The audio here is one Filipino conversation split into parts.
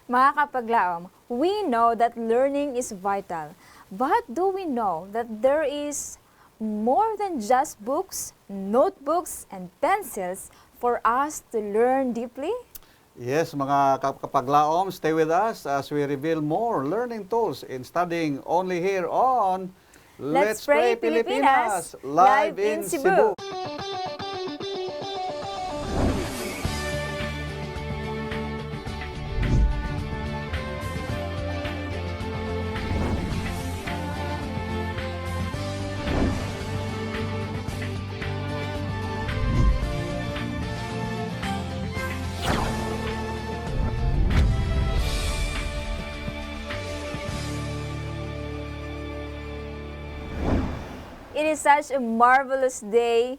Mga kapaglaom, we know that learning is vital. But do we know that there is more than just books, notebooks, and pencils for us to learn deeply? Yes, mga kapaglaom, stay with us as we reveal more learning tools in studying only here on Let's Pray Pilipinas, live in Cebu. It is such a marvelous day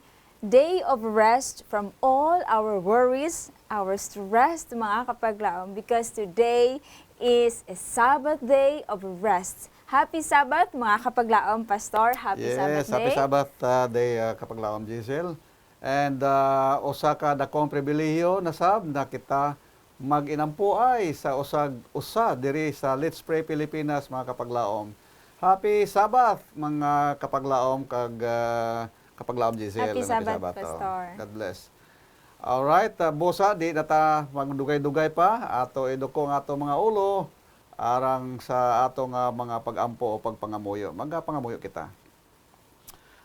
of rest from all our worries, our stress, mga kapaglaom, because today is a Sabbath day of rest. Happy Sabbath, mga kapaglaom, Pastor. Happy Sabbath day. Happy Sabbath day, kapaglaom Giselle. And usa ka dakong pribilehiyo na kita mag-inampuay sa usa diri sa Let's Pray Pilipinas, mga kapaglaom. Happy Sabbath, mga kapaglaom kapaglaom Giselle. Happy Sabbath, Pastor. God bless. Alright, bosa, di na ta magdugay-dugay pa. Ato idukong ato mga ulo arang sa ato nga mga pagampo o pagpangamuyo. Magapangamuyo kita.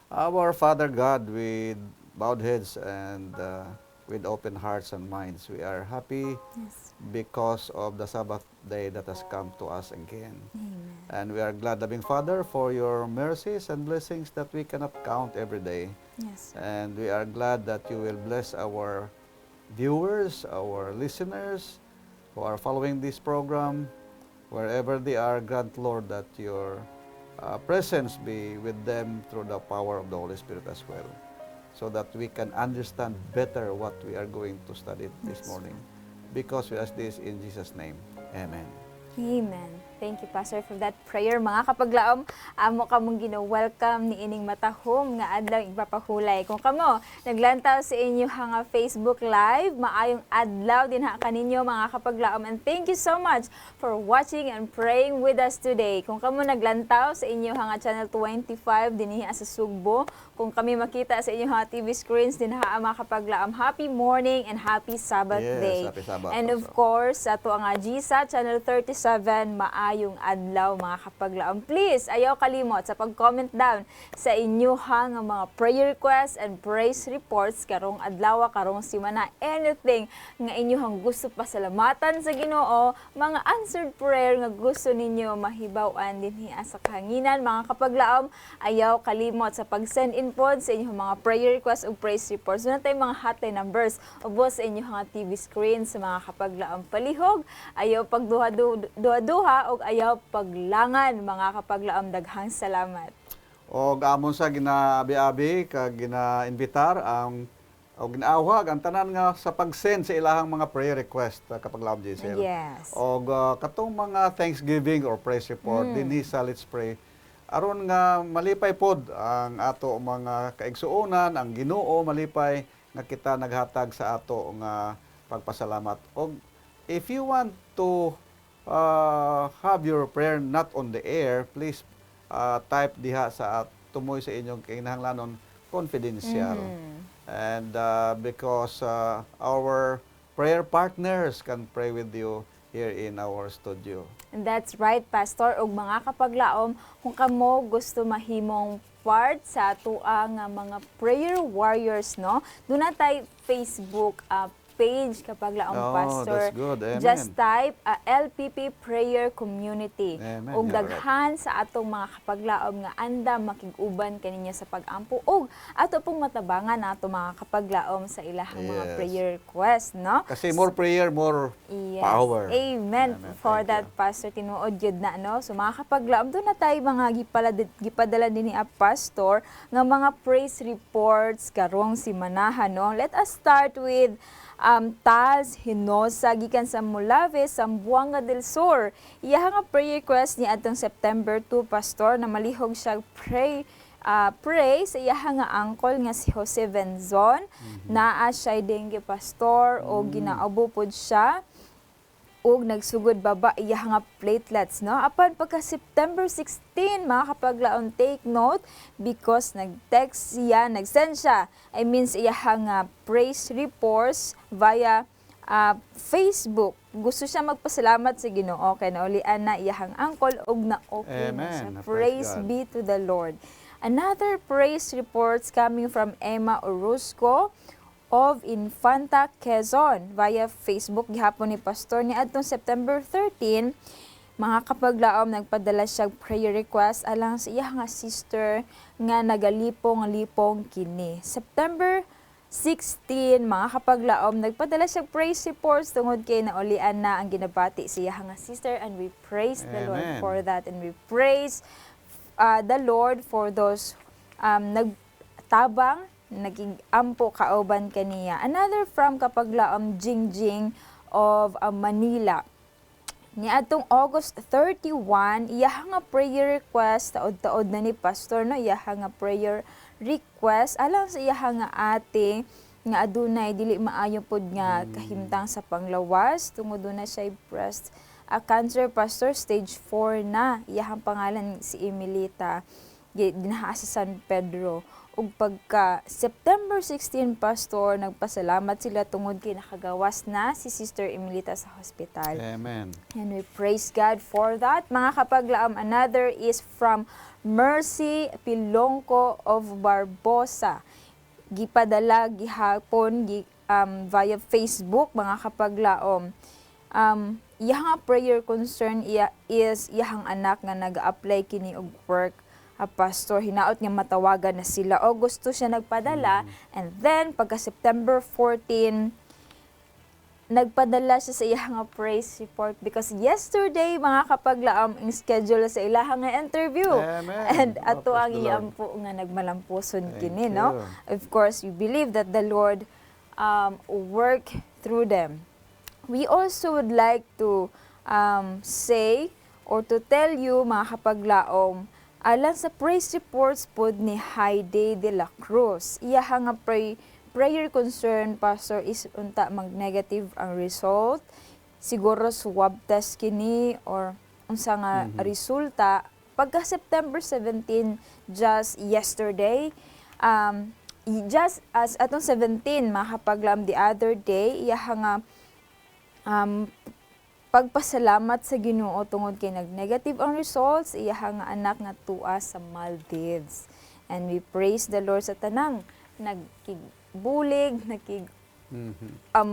Our Father God, with bowed heads and with open hearts and minds, we are happy because of the Sabbath day that has come to us again. Amen. And we are glad, loving Father, for your mercies and blessings that we cannot count every day. Yes. And we are glad that you will bless our viewers, our listeners who are following this program. Wherever they are, grant, Lord, that your presence be with them through the power of the Holy Spirit as well, so that we can understand better what we are going to study this morning. Because we ask this in Jesus' name. Amen. Amen. Thank you, Pastor, for that prayer. Mga kapaglaom, amo kamong gino-welcome ni ining matahom nga adlaw ipapahulay. Kung kamo naglantaw sa inyo nga Facebook Live, maayong adlaw din ha kaninyo, mga kapaglaom. And thank you so much for watching and praying with us today. Kung kamo naglantaw sa inyo nga Channel 25 dinhi sa Sugbo, kung kami makita sa inyo nga TV screens din ha, mga kapaglaom, happy morning and happy Sabbath day. Happy Sabbath And of also. course, ato nga GSA Channel 37, maayong adlaw, mga kapaglaom. Please, ayaw kalimot sa pag-comment down sa inyo nga mga prayer requests and praise reports karong adlaw, karong simana, anything nga inyohang gusto pasalamatan sa Ginoo, mga answered prayer nga gusto ninyo mahibaw-an dinhi sa kahanginan, mga kapaglaom, ayaw kalimot sa pag-send in pod sa inyong mga prayer requests o praise reports. Doon tayo mga hotline numbers ubos sa inyong mga TV screen sa mga kapaglaom palihog, ayaw pagduha-duha o ayaw paglangan, mga kapaglaom. Daghang salamat. O gamon sa ginaabi-abi kag ginainbitar ang o ginaawhag ang tanan nga sa pag-send sa ilahang mga prayer request, kapaglaom Giselle. Yes. O katong mga thanksgiving or praise report dinhi sa Let's Pray, aron nga malipay pod ang ato mga kaigsuonan, ang Ginoo malipay nga kita naghatag sa ato nga pagpasalamat. O if you want to have your prayer not on the air, please type diha sa tumoy sa inyong kinahanglanon confidential. And because our prayer partners can pray with you here in our studio. And that's right, Pastor. Og mga kapaglaom, kung kamo gusto mahimong part sa atua nga mga prayer warriors, no? Doon na tayo Facebook page, kapaglaom, Pastor. That's good. Amen. Just type LPP Prayer Community. Amen. Og Yeah, daghan sa atong mga kapaglaom nga anda makig-uban kaninya sa pag-ampo. Og ato pong matabangan nato mga kapaglaom sa ilahang mga Yes. prayer request, no? Kasi more prayer, more Yes. power. Amen. Amen. For Thank that, you. Pastor, tinuod yun na, no? So, mga kapaglaom, doon na tayo mga gipadala din ni Pastor nga mga praise reports karong simanahan, no? Let us start with Taz Hinosa, gikan sa Mulave, Zamboanga del Sur. Iya nga prayer request ni atong September 2, Pastor, na malihog siya pray sa iya nga uncle nga si Jose Benzon. Naa siya dengue pastor o ginaabo pod siya ug nagsugod baba iya nga platelets, no? Apan pagka September 16, mga kapaglaom, take note because nag-text siya, nag-send siya. I mean iya nga praise reports via Facebook. Gusto siya magpasalamat sa Ginoo kay naulian na iyahang uncle ug na okay na siya. Amen. Praise God. be to the Lord. Another praise reports coming from Emma Orozco of Infanta, Quezon via Facebook gihapon ni pastor ni adtong September 13. Mga kapaglaom, nagpadala siya prayer request alang sa iya nga sister nga nagalipong-lipong kini. September 16, mga kapaglaom, nagpadala siya praise reports tungod kay naulian na ang ginabati siya nga sister, and we praise the Lord Amen. for that, and we praise the Lord for those nagtabang, naging ampo kauban kaniya. Another from kapaglaom, Jingjing of Manila. Niadtong August 31, iyaha nga prayer request, taod-taod na ni pastor, no? Iyaha nga prayer request alang sa iyaha nga ate nga adunay dili maayo pod nga kahimtang sa panglawas tungod na siya breast cancer, pastor, stage 4 na. Iyahang pangalan si Emilita, ginaha sa San Pedro. Ug pagka September 16, pastor, nagpasalamat sila tungod kay nakagawas na si Sister Emilita sa hospital. Amen. And we praise God for that. Mga kapaglaom, another is from Mercy Pilongco of Barbosa. Gipadala gihapon via Facebook, mga kapaglaom. Iyang prayer concern is iyang anak nga nag-apply kini og work. Pastor, hinaot nga matawagan na sila. Agosto siya nagpadala, and then pagka September 14, nagpadala siya sa iyang praise report because yesterday, mga kapaglaom, ang schedule sa ilahang nga interview. Amen. And ato Praise ang the iyang Lord. po nga nagmalampuson Thank kini, you. no? Of course, we believe that the Lord work through them. We also would like to say or to tell you, mga kapaglaom, alang sa praise reports pod ni Heidi de la Cruz. Iya nga prayer concern, pastor, is unta mag-negative ang result. Siguro swab test kini or unsa nga resulta. Pagka September 17, just yesterday, just as atong 17, mga kapaglaom, the other day, iya nga pagpasalamat sa Ginoo tungod kay nag-negative ang results, iya nga anak nga tua sa Maldives. And we praise the Lord sa tanang nagkigbulig,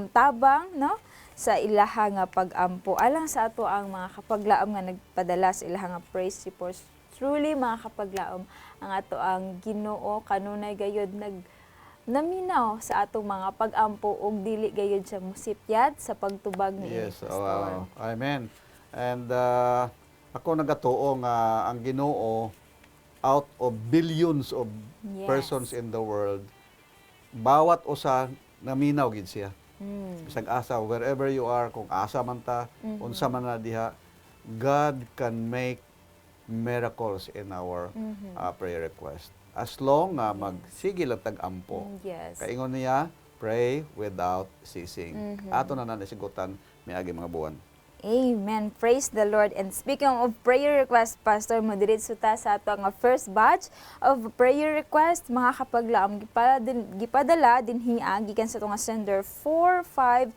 tabang, no? Sa ilaha nga pag-ampo. Alang sa ato ang mga kapaglaom nga nagpadala sa ilaha nga praise reports. Truly, mga kapaglaom, ang ato ang Ginoo kanunay gayud naminaw sa atong mga pag-ampo ug dili gayud siya musipyat sa pagtubag ni Yes, pastor. amen. And ako nagatuo nga ang Ginoo, out of billions of Yes. persons in the world, bawat usa naminaw gid siya. Bisag asa, wherever you are, kung asa man ta, unsa man na diha, God can make miracles in our prayer request. As long nga magsige lang tag-ampo. Yes. Kaingon niya, pray without ceasing. Ato na nanisigutan miagi mga buwan. Amen. Praise the Lord. And speaking of prayer request, Pastor, madiritso ta sa ato nga first batch of prayer request. Mga kapaglaom, gipadala dinhi gikan sa ato nga sender 4582.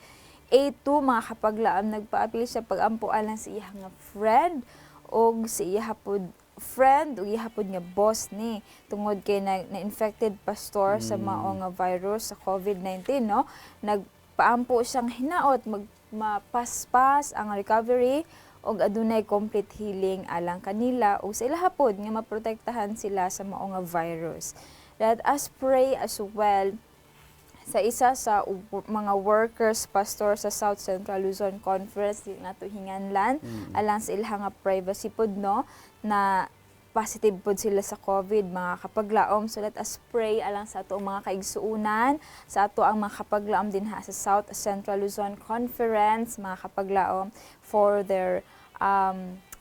Mga kapaglaom, nagpaapil siya pag-ampo alang sa iya nga friend o sa iya pod friend o ihapod nga boss ni tungod kay na-infected pastor sa mao nga virus sa COVID-19, no? Nagpaampo siyang hinaot mapaspas ang recovery og adunay complete healing alang kanila o sa ilahapod nga maprotektahan sila sa mao nga virus. Let us pray as well sa isa sa mga workers, pastor sa South Central Luzon Conference, di nato hinganlan, alang sa ilang nga privacy pod, no, na positive pod sila sa COVID, mga kapaglaom. So let us pray alang sa ato mga kaigsuunan, sa ato ang mga kapaglaom din ha sa South Central Luzon Conference, mga kapaglaom, for their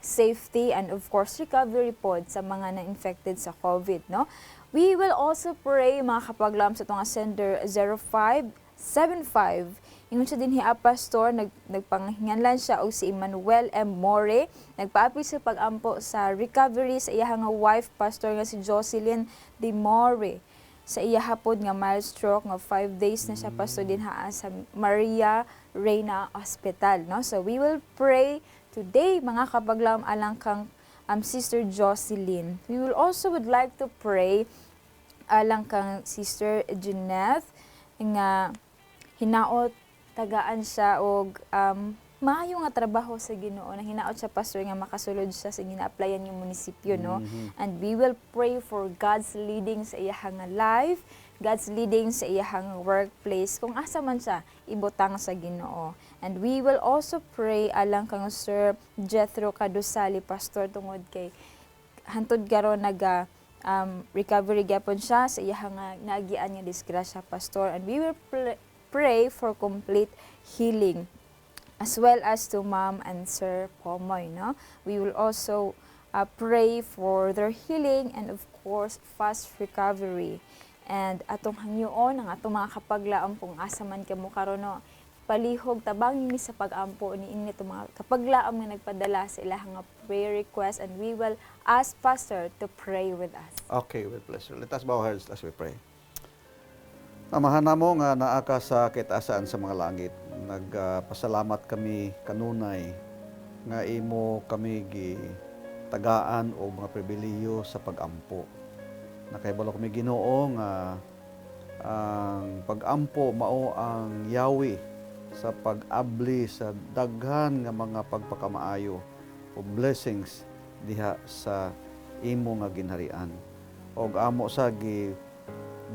safety and of course recovery pod sa mga na-infected sa COVID, no? We will also pray, mga kapaglaom, sa itong sender 0575 Ingon siya dinhi pastor, nagpanghinganlan siya og si Emmanuel M. More, nagpaapil sa pag-ampo sa recovery sa iyang nga wife pastor nga si Jocelyn De More. Sa iya hapon nga mild stroke nga 5 days na siya pastor dinha sa Maria Reina Hospital, no? So we will pray today mga kapaglaom alang kang Sister Jocelyn. We will also would like to pray alang kang Sister Jeanette nga hinaot tagaan siya og maayo nga trabaho sa Ginoo na hinaot siya pastor nga makasulod siya sa gina-applyan yung munisipyo, no? And we will pray for God's leading sa iyang life, God's leading sa iyang workplace kung asa man siya ibutang sa Ginoo. And we will also pray alang kang Sir Jethro Cadusali pastor tungod kay hantod karon naga recovery gyapon siya sa iyang naagian nga disgrasya pastor, and we will pray for complete healing as well as to Ma'am and Sir Pomoy, no? We will also pray for their healing and of course fast recovery. And atong hangyoon ang atong mga kapaglaom kung asa man kamo karon, no? Palihog tabang mi sa pag-ampo ni ini itong mga kapaglaom nga nagpadala sa ilang nga prayer request, and we will ask pastor to pray with us. Okay, with pleasure. Let us bow our heads as we pray. Amahan namo nga naa ka sa kitaasaan sa mga langit. Nagpasalamat kami kanunay nga imo kami tagaan o mga pribilehiyo sa pag-ampo. Nakahibalo kami Ginoo nga ang pag-ampo mao ang yawi sa pag-abli sa daghan nga mga pagpakamaayo o blessings diha sa imo nga ginharian. Og amo sa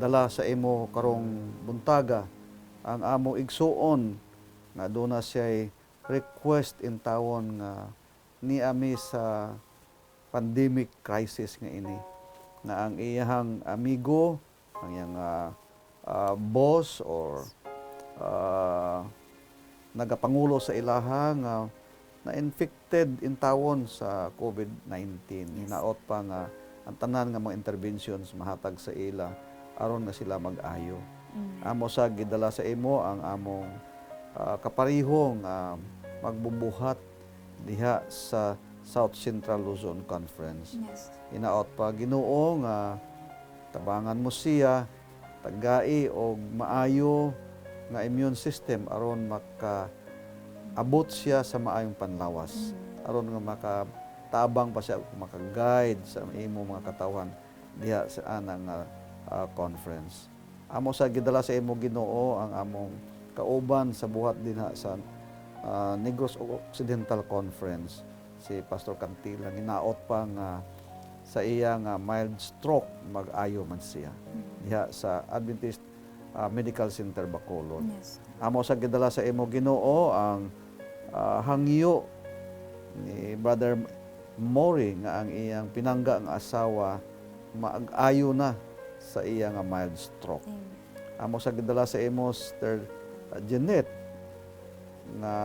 dala sa imo karong buntaga ang amo igsuon nga duna siya'y request in tawon nga niami sa pandemic crisis nga ini, na ang iyang amigo, ang iyang boss or nagapangulo sa ilaha nga na-infected in tawon sa COVID-19. Hinaot pa nga ang tanan nga mga interventions mahatag sa ila aron nga sila mag-ayo. Amo sa gidala sa imo ang among kaparihong magbubuhat diha sa South Central Luzon Conference. Yes. Hinaot pa Ginoo nga tabangan mo siya, tagai og maayo nga immune system aron makaabot siya sa maayong panlawas, aron nga makatabang pa siya, maka-guide sa imo mga katawan diha sa anang conference. Amo sa gidala sa imo Ginoo ang among kauban sa buhat dinha sa Negros Occidental Conference, si Pastor Cantila. Hinaot pa nga sa iya nga mild stroke mag-ayo man siya diha sa Adventist Medical Center Bacolod. Yes. Amo sa gidala sa imo Ginoo ang hangyo ni Brother Mori nga ang iyang pinangga nga asawa mag-ayo na sa iya nga mild stroke. Amo sa gidala sa imo Sister Jeanette nga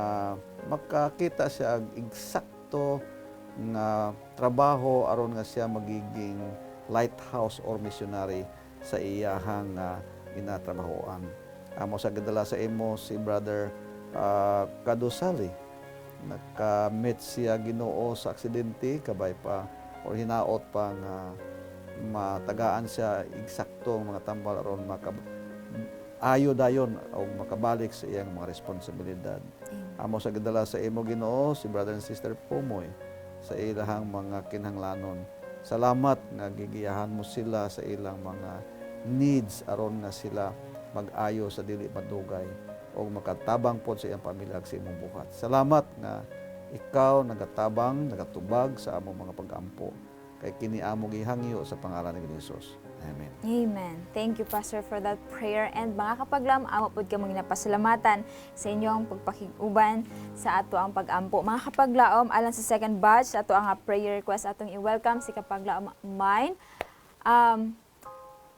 makakita siya ang eksakto nga trabaho aron nga siya magiging lighthouse or missionary sa iyahang ginatrabahoan. Amo sa gidala sa imo si Brother Cadusali. Nagka-meet siya Ginoo sa aksidente kabay pa or hinaot pa nga matagaan siya eksakto mga tambal aron ayo dayon o makabalik sa iyang mga responsibilidad. Amo sa gidala sa imo Ginoo si Brother and Sister Pomoy sa ilahang mga kinahanglanon. Salamat nga gigiyahan mo sila sa ilang mga needs aron nga sila mag-ayo sa dili madugay o makatabang pod sa iyang pamilya sa imong buhat. Salamat nga ikaw nagatabang, nagatubag sa among mga pag-ampo. Kay kini amo gihangyo sa pangalan ni Hesus. Amen. Amen. Thank you, Pastor, for that prayer. And mga kapaglam, amo pod kamo ginapasalamatan sa inyong pagpakiguban sa ato ang pag-ampo. Mga kapaglaom, alang sa second batch, ato ang prayer request atong i-welcome si kapaglaom mine.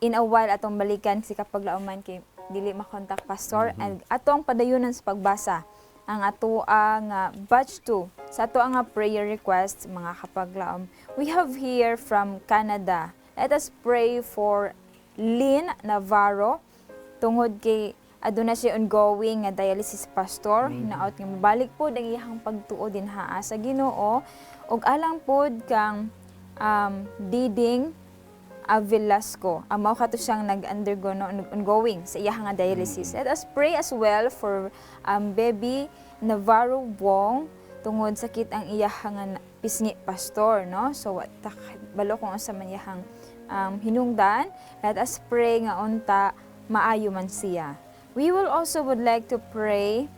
In a while atong balikan si kapaglaom mine kay dili makontak Pastor, and ato ang padayunan sa pagbasa ang ato ang batch 2 sa ato ang prayer request mga kapaglaom. We have here from Canada. Let us pray for Lynn Navarro tungod kay aduna siya ongoing nga dialysis pastor, hinaot nga mabalik pod ang iyang pagtuo din haa sa Ginoo, ug alang pod kang Diding Avelasco. Mao kato siyang nag-undergo ongoing sa iyang nga dialysis. Let us pray as well for baby Navarro Wong tungod sakit ang iyang nga pisngi pastor, no? So balo kung sa man iyang hinungdan, let us pray nga unta maayo man siya. We will also would like to pray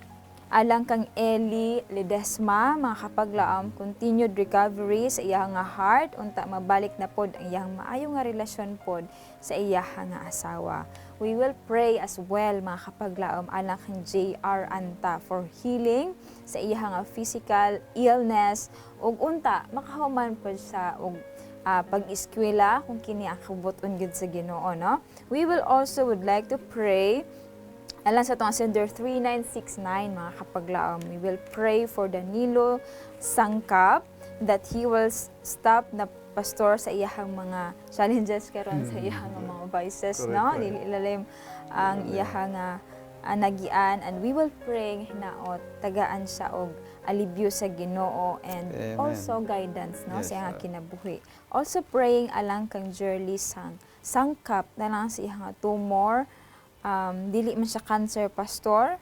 alang kang Eli Ledesma, mga kapaglaom, continued recovery sa iyang nga heart, unta mabalik na pod ang iyang maayo nga relasyon pod sa iyang nga asawa. We will pray as well, mga kapaglaom, alang kang JR Anta for healing sa iyang nga physical illness, ug unta makahuman pod sa ug pag-eskwela kung kini ang kabuton gid sa Ginoo, no? We will also would like to pray alang sa itong sender 3969, mga kapaglaom. We will pray for Danilo Sangkap that he will stop na pastor sa iyahang mga challenges karon sa iyahang mga vices, no? Dili ilalim ang iyahang nagian, and we will pray hinaot tagaan siya og alibyo sa Ginoo and also guidance, no, sa iyang kinabuhi. Also praying alang kang Jerly Sangkap na lang sa iyang tumor, dili man siya cancer pastor,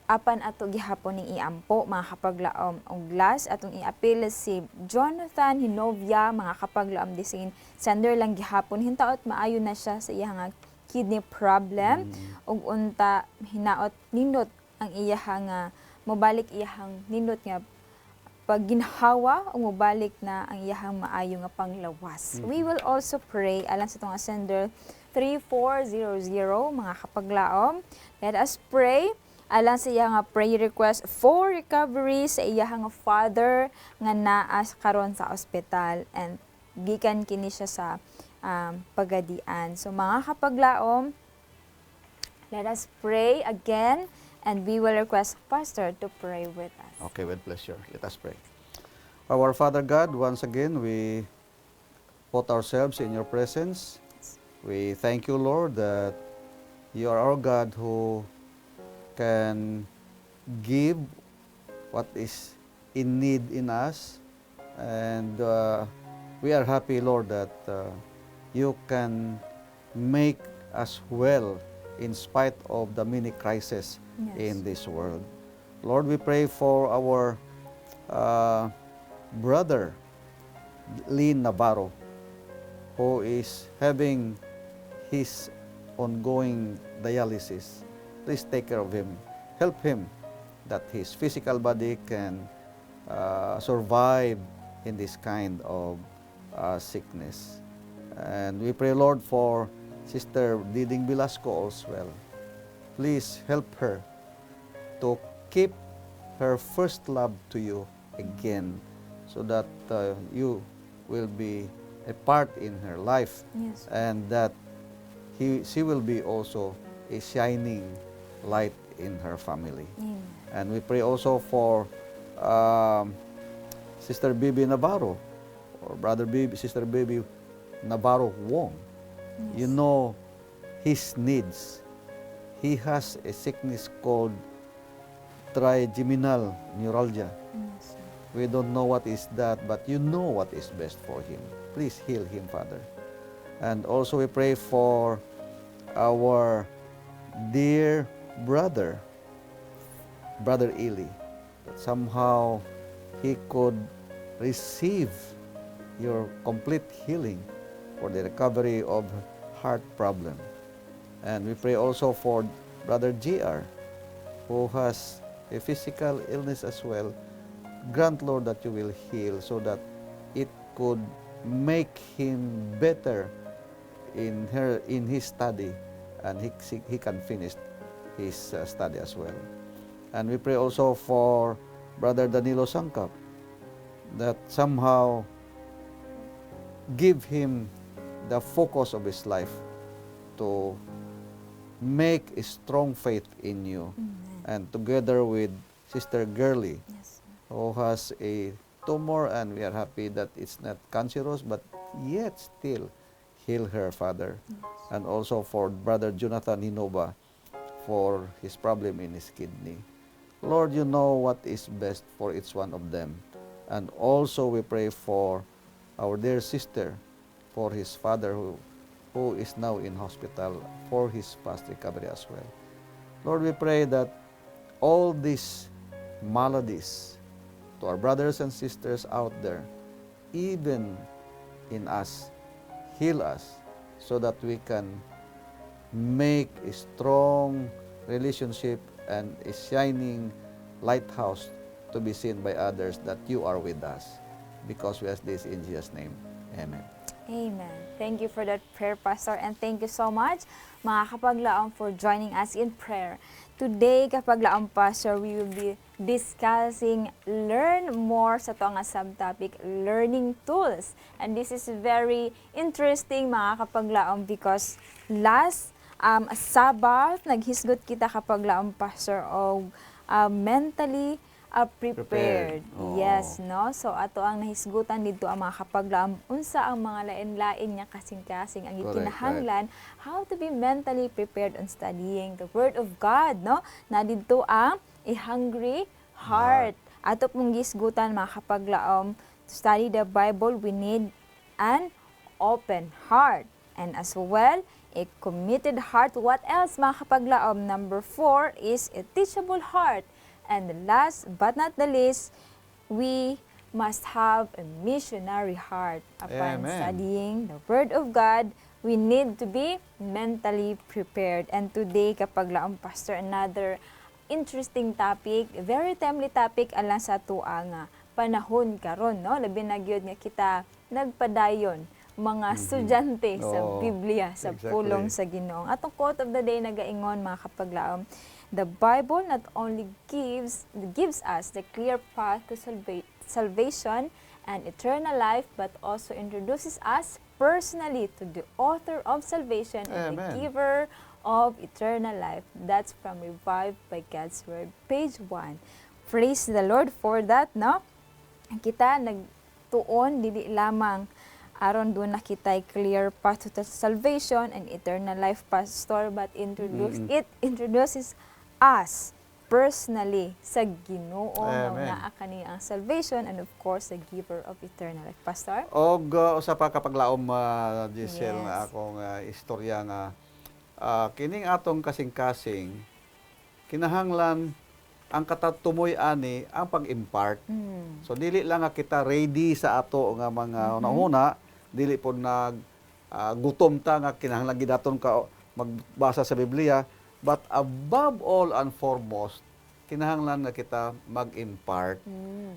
apan ato gihapon ning iampo, mga kapaglaom. Og last atong i-appeal si Jonathan Hinovia, mga kapaglaom, disin sender lang gihapon hintaot maayo na siya sa iyang kidney problem, ug unta hinaot nindot ang iyang mobalik iyang nindot nga pagginhawa o mobalik na ang iyang maayo nga panglawas. We will also pray alang sa itong sender 3400, mga kapaglaom. Let us pray alang sa iyang prayer request for recovery sa iyang father nga naa karon sa ospital, and gikan kini siya sa pagadian. So mga kapaglaom, let us pray again, and we will request Pastor to pray with us. Okay, with pleasure. Let us pray. Our Father God, once again, we put ourselves in your presence. We thank you, Lord, that you are our God who can give what is in need in us. And we are happy, Lord, that you can make us well in spite of the many crises in this world. Lord, we pray for our brother, Lynn Navarro, who is having his ongoing dialysis. Please take care of him. Help him that his physical body can survive in this kind of sickness. And we pray, Lord, for Sister Diding Velasco as well. Please help her to keep her first love to you again, so that you will be a part in her life, and that she will be also a shining light in her family. And we pray also for Sister Bibi Navarro, or Brother Bibi, Sister Bibi Navarro Wong. You know his needs. He has a sickness called trigeminal neuralgia. We don't know what is that, but you know what is best for him. Please heal him, Father. And also we pray for our dear brother, Brother Eli, that somehow he could receive your complete healing for the recovery of heart problem. And we pray also for Brother JR, who has a physical illness as well. Grant, Lord, that you will heal, so that it could make him better in his study, and he can finish his study as well. And we pray also for Brother Danilo Sangkap, that somehow give him the focus of his life to make a strong faith in you. And together with Sister Girly, who has a tumor, and we are happy that it's not cancerous, but yet still heal her, Father. And also for Brother Jonathan Hinova for his problem in his kidney. Lord, you know what is best for each one of them. And also we pray for our dear sister, for his father who is now in hospital, for his fast recovery as well. Lord, we pray that all these maladies to our brothers and sisters out there, even in us, heal us so that we can make a strong relationship and a shining lighthouse to be seen by others that you are with us. Because we ask this in Jesus' name. Amen. Amen. Thank you for that prayer, Pastor, and thank you so much, mga kapaglaom, for joining us in prayer. Today, kapaglaom, Pastor, we will be discussing learn more sa ito nga subtopic, learning tools. And this is very interesting, mga kapaglaom, because last Sabbath, naghisgot kita kapaglaom, Pastor, o mentally prepared. Oo. Yes, no? So ato ang nahisgutan dito ang mga kapaglaom, unsa ang mga lain-lain nga kasing-kasing ang Correct, ikinahanglan, how to be mentally prepared on studying the Word of God, no? Na dito ang a hungry heart. Ato pong gisgutan, mga kapaglaom, to study the Bible, we need an open heart. And as well, a committed heart. What else, mga kapaglaom? Number 4 is a teachable heart. And last but not the least, we must have a missionary heart. Upon Amen. studying the Word of God, we need to be mentally prepared. And today, kapaglaom, Pastor, another interesting topic, very timely topic alang sa tuang panahon karon, no? Labi na gyud nga kita nagpadayon mga estudyante sa Oo, Biblia, sa exactly. pulong sa Ginoong. Atong quote of the day nagaingon, mga kapaglaom, the Bible not only gives us the clear path to salvation and eternal life, but also introduces us personally to the author of salvation and the Amen. giver of eternal life. That's from Revived by God's Word, page 1. Praise the Lord for that, no? Kita nagtuon, dili lamang aron doon na kita clear path to salvation and eternal life, Pastor, but it introduces us personally sa Ginoo Amen. nga naa kani ang salvation and of course the giver of eternal life, Pastor. Og usa pa kapaglaom, Giselle, Yes. nga akong istorya nga kining atong kasing-kasing kinahanglan ang katatumoy ani ang pag-impart. So dili lang nga kita ready sa ato nga mga una-una, dili po gutom ta nga kinahanglan gidaton ka magbasa sa Biblia, but above all and foremost kinahanglan nga kita mag-impart.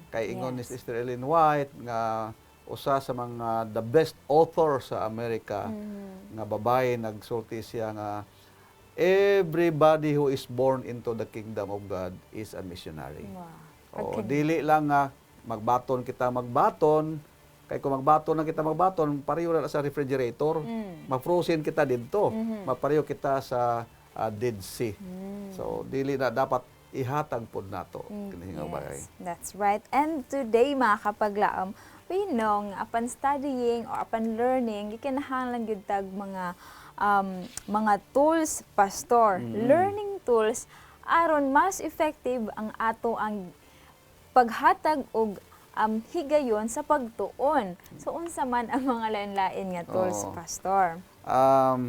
Kay ingon ni Yes. Sister Ellen White nga usa sa mga the best author sa Amerika, nga babae, nagsulti siya nga everybody who is born into the kingdom of God is a missionary. Wow. O dili lang nga magbaton kita magbaton, kay kung magbaton na kita magbaton, pareho na sa refrigerator. Ma-frozen kita didto. Mapareho kita sa Dead Sea. So dili na dapat ihatag pod nato kining nga bagay. Yes, that's right. And today, mga kapaglaom, we know nga upon studying or upon learning, gikinahanglan gyud tag mga tools, Pastor. Learning tools aron mas effective ang ato ang paghatag og higayon sa pagtuon. So unsa man ang mga lain-lain nga tools, Oo. Pastor?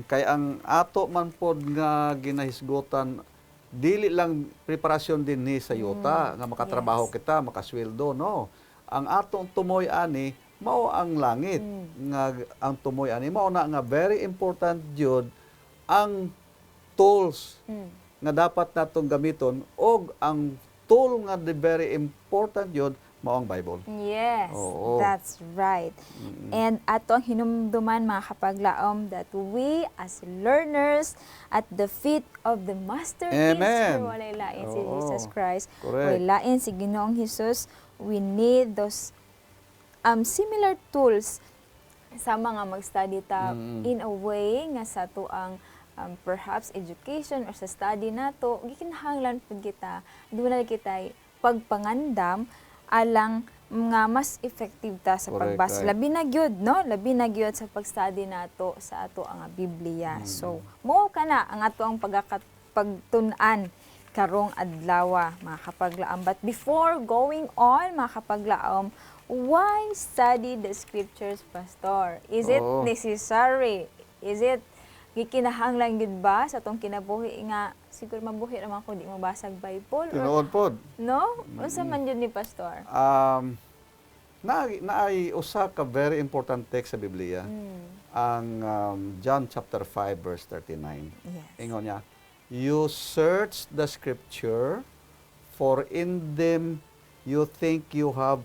Kay ang ato man pod nga ginahisgotan, dili lang preparasyon din ni sa yuta nga makatrabaho Yes. kita, makasweldo, no. Ang atong tumoy ani mao ang langit, nga ang tumoy ani mao na nga very important jud ang tools nga dapat natong gamiton, og ang tool nga very important jud mao ang Bible. Yes, Oo. that's right. And ato ang hinumduman, mga kapaglaom, that we as learners at the feet of the Master Amen. Teacher, walay lain si Oo. Jesus Christ, Correct. walay lain si Ginoong Jesus, we need those similar tools sa mga mag-study ta in a way nga sa to ang perhaps education or sa study nato, gikinahanglan pud kita, di na kita pagpangandam alang nga mas effective ta sa Correct, pagbasa. right. Labi na gyud, no? Labi na gyud sa pag-study nato sa ato ang Biblia. So, mao kana ang ato ang pagtun-an karong adlaw mga kapaglaom. But before going on mga kapaglaom, why study the scriptures, Pastor? Is it Oo. necessary? Is it gikinahanglan gid ba sa atong kinabuhi nga siguro mabuhi naman ko di mabasag Bible or Tinuod pod. no? Unsa man yun ni Pastor? Naay usa ka very important text sa Biblia. Ang John chapter 5 verse 39. Yes. Ingon niya, "You search the scripture, for in them you think you have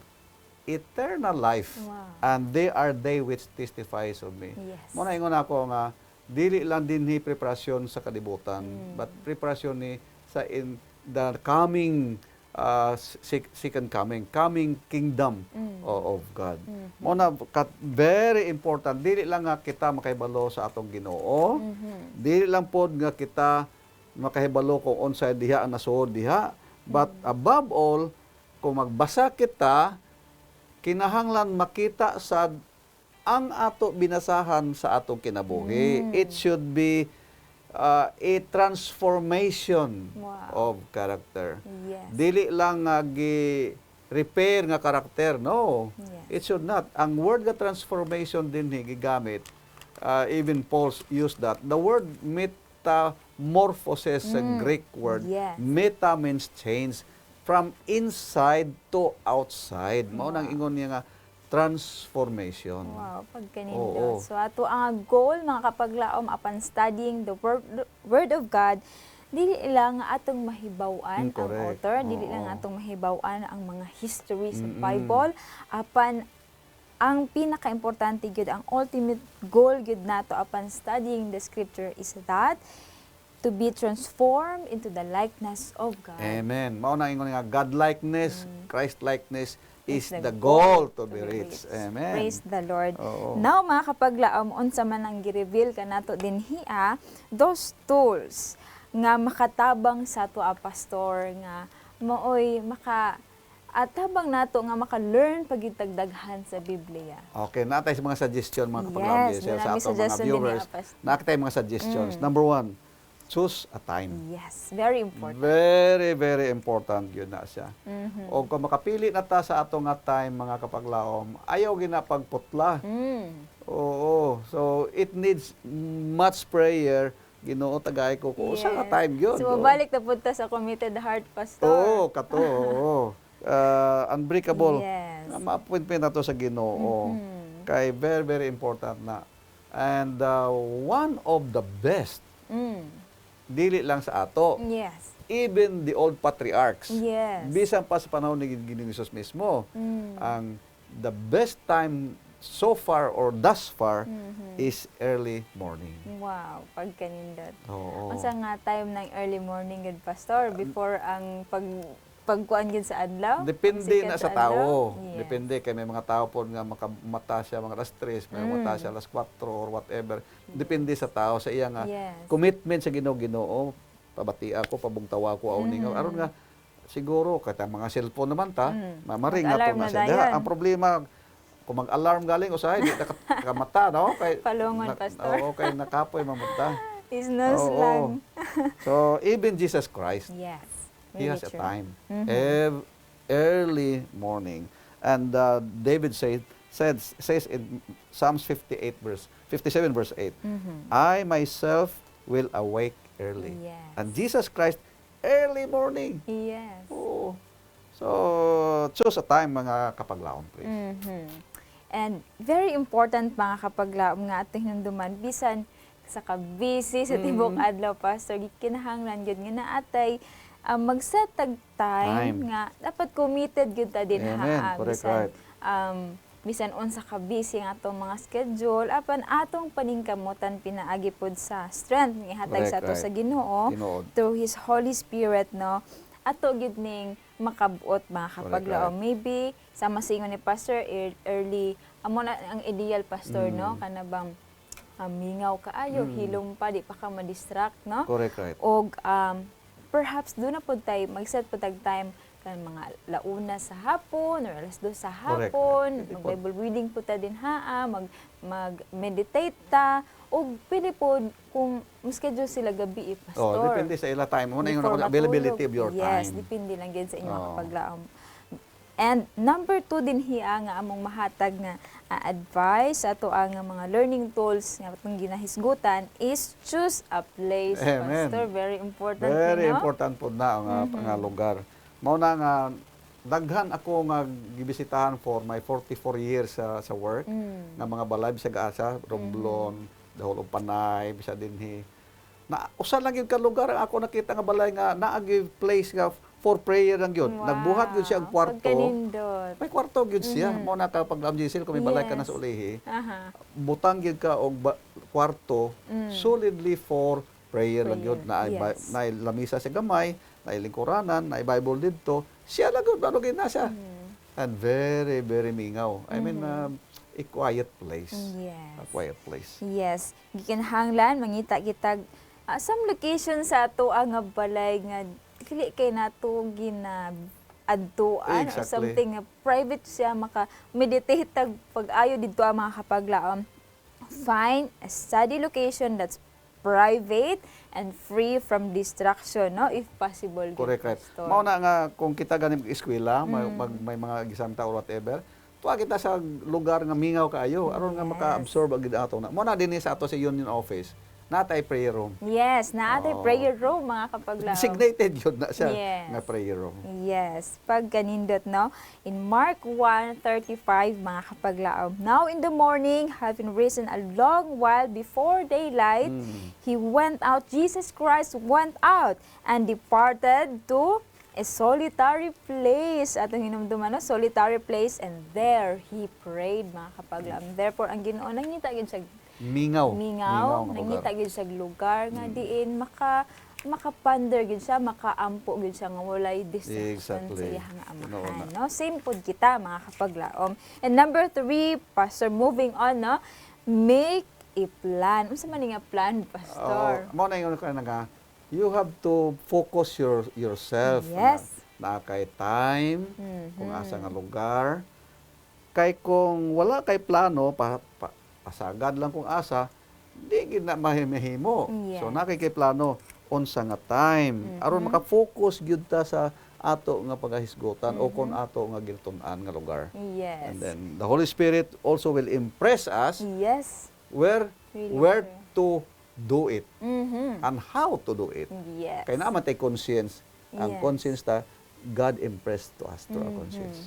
eternal life, Wow. and they which testifies of me." Yes. Mo na ingon ako nga dili lang din ni preparasyon sa kalibutan, but preparasyon ni sa in the coming second coming kingdom of God. Mo na very important, dili lang nga kita makahibalo sa atong Ginoo, dili lang pod nga kita makahibalo kung unsay diha ang nasuod diha, but above all, kung magbasa kita, kinahanglan makita sad ang ato binasahan sa atong kinabuhi. It should be a transformation Wow. of character. Yes. Dili lang nga repair nga karakter, no. Yes. It should not. Ang word nga transformation din gigamit, even Paul used that. The word metamorphosis, a Greek word. Yes. Meta means change from inside to outside. Mao nang ingon niya nga transformation. Wow, Oo. pagkanindot. So ato ang goal mga kapaglaom upon studying the word of God, dili lang nga atong mahibaw-an ang Correct. author, dili lang Oo. atong mahibaw-an ang mga history sa Bible, apan ang pinaka-importante gyud, ang ultimate goal gyud nato upon studying the scripture is that to be transformed into the likeness of God. Amen. Mao na ingon nga God-likeness, Christ-likeness is It's the goal to be reached. reached. Amen. Praise the Lord. Oo. Now, mga kapaglaom, unsa man ang gi-reveal ka nato din hiya, those tools nga makatabang sa ato pastor nga maoy tabang nato nga maka-learn pagitagdaghan sa Biblia. Okay, natay sa mga suggestion mga Yes, kapaglabi sa marami atong mga suggestion din viewers. ni Pastor. Nakatay mga suggestions. Number 1, choose a time. Yes, very important. Very, very important yun na siya. Mhm. O kung makapili na ta sa atong nga time, mga kapaglaom, ayaw ginapagputla. Oo. So, it needs much prayer. Ginoo tagay ko kung usa nga time yun. So, mabalik na punta sa committed heart, Pastor. Oo, kato. Oo. Unbreakable. Yes. Ma-appointment na to sa Ginoo. Kay very, very important na. And one of the best, dili lang sa ato, Yes. even the old patriarchs, Yes. bisan pa sa panahon ni Ginoong Hesus mismo, ang the best time so far or thus far is early morning. Wow, pagkanindot. Oo. Unsa nga time ng early morning gud, Pastor, before ang pagkuan gid sa adlaw? Depende Sikat na sa adlaw? tao. Yes. Depende kay may mga tao po nga makamata siya mga alas 3, may mata siya alas 4 or whatever. Depende sa tao sa iya nga Yes. commitment sa Ginoo. Pabati ako, pabungtawa ko awning. Aron nga siguro kay mga cellphone naman ta, mamaring na Mag-alarm to na na siya. dayon. Ang problema kung mag-alarm galing usahay di nakamata, no? Kay Palungon, Pastor. Oo, kay nakapoy mamata. Is no Oo. lang. So even Jesus Christ, Yes. He Very has a true. time. Early morning. And David says in Psalms 57 verse 8, I myself will awake early. Yes. And Jesus Christ, early morning. Yes. Oo. So, choose a time mga kapaglaon, please. And very important mga kapaglaom nga ating hinumduman, bisan sa kabisi sa tibok adlaw, Pastor, kinahanglan gyud nga naatay mag-set tag time nga dapat committed gyud ta din Amen. ha. Correct, Bisan right. bisan unsa ka busy nga atong mga schedule, apan atong paningkamutan pinaagi pod sa strength nga ihatag sa ato Correct, sa right. Ginoo Tinuod. through His Holy Spirit, no, ato gyud ning makabuot mga kapaglaom. Correct. Maybe sama sa ingon ni Pastor early amo na ang ideal, Pastor, no, kana bang mingaw kaayo, hilom pa, di pa ka ma-distract, no? Correct, right. Og perhaps doon na po tayo, mag-set po tag time kan mga launa sa hapon or alas 2 sa Correct. hapon, Pwede po. mag-Bible reading po ta din haa, mag-meditate ta, o pwede po kung schedule sila gabi, pastor. Depende sa ila time. Muna yung Before availability matulog. of your Yes, time. depende lang gid sa inyong Oo. kapaglaom. And number 2 din hiya nga among mahatag nga advice sa ato ang mga learning tools nga atong ginahisgutan is choose a place, Amen. pastor. Very important, Very no? important po na nga lugar. Mao na nga daghan ako nga gibisitahan for my 44 years sa work nga mga balay sa Gaasa, Romblon, Dahol of Panay, bisa dinhi. Na usa lang gyud ka lugar ang ako nakita nga balay nga naagi place nga for prayer lang gyud. Wow. Nagbuhat gyud siya ang kwarto. Pagkanindot. May kwarto gyud siya. Mao na ka pag Jisil kung may balay ka na Yes. sa ulihi. Aha. Butang gyud ka og kwarto solidly for prayer lang Prayer, gyud na yes. na lamisa sa gamay, na lingkuranan, na Bible didto. Siya lang gyud ano gyud na siya. And very very mingaw. I mean a quiet place. Yes. A quiet place. Yes. Gikinahanglan mangita kitag some location sa ato nga balay nga dili kay nato adtuan or Exactly. something nga private siya maka-meditate tag pag-ayo didto ang mga kapaglaom. Find a study location that's private and free from distraction, no? If possible. gid, Correct, right. pastor. Mao na nga kung kita ganing eskwela, may mga gisamta or whatever, tuwa kita sa lugar nga mingaw kaayo aron nga Yes. maka-absorb agid ato na. Mao na dinhi sa ato sa union office. Natay prayer room. Yes, naatay Oo. prayer room mga kapaglaom. Designated yun na siya Yes. nga prayer room. Yes, pag kanindot, no? In Mark 1:35, mga kapaglaom. Now in the morning, having risen a long while before daylight, he went out, Jesus Christ went out and departed to a solitary place. Atong hinumduman, no? Solitary place, and there he prayed, mga kapaglaom. Therefore, ang Ginoo nangita gyud siya Mingaw. mingaw, nga nangita lugar. gyud sa lugar nga diin makapander gyud siya, makaampo gyud siya nga walay distraction sa Exactly. iyang Tinuod amahan, na. no? Same pod kita mga kapaglaom. And number 3, pastor, moving on, no? Make a plan. Unsa man nga plan, pastor? Mao na yung nga you have to focus yourself Yes. na kay time kung asa nga lugar kay kung wala kay plano pasagad lang kung asa di gid na mahimo. Yes. So na kay plano unsa nga time aron maka-focus gyud ta sa ato nga pagahisgotan o kung ato nga gitun-an nga lugar. Yes. And then the Holy Spirit also will impress us Yes. where Really where true. to do it Mhm. and how to do it. Yes. Kaya naman tayo conscience. Ang Yes. conscience ta, God impressed to us through our conscience.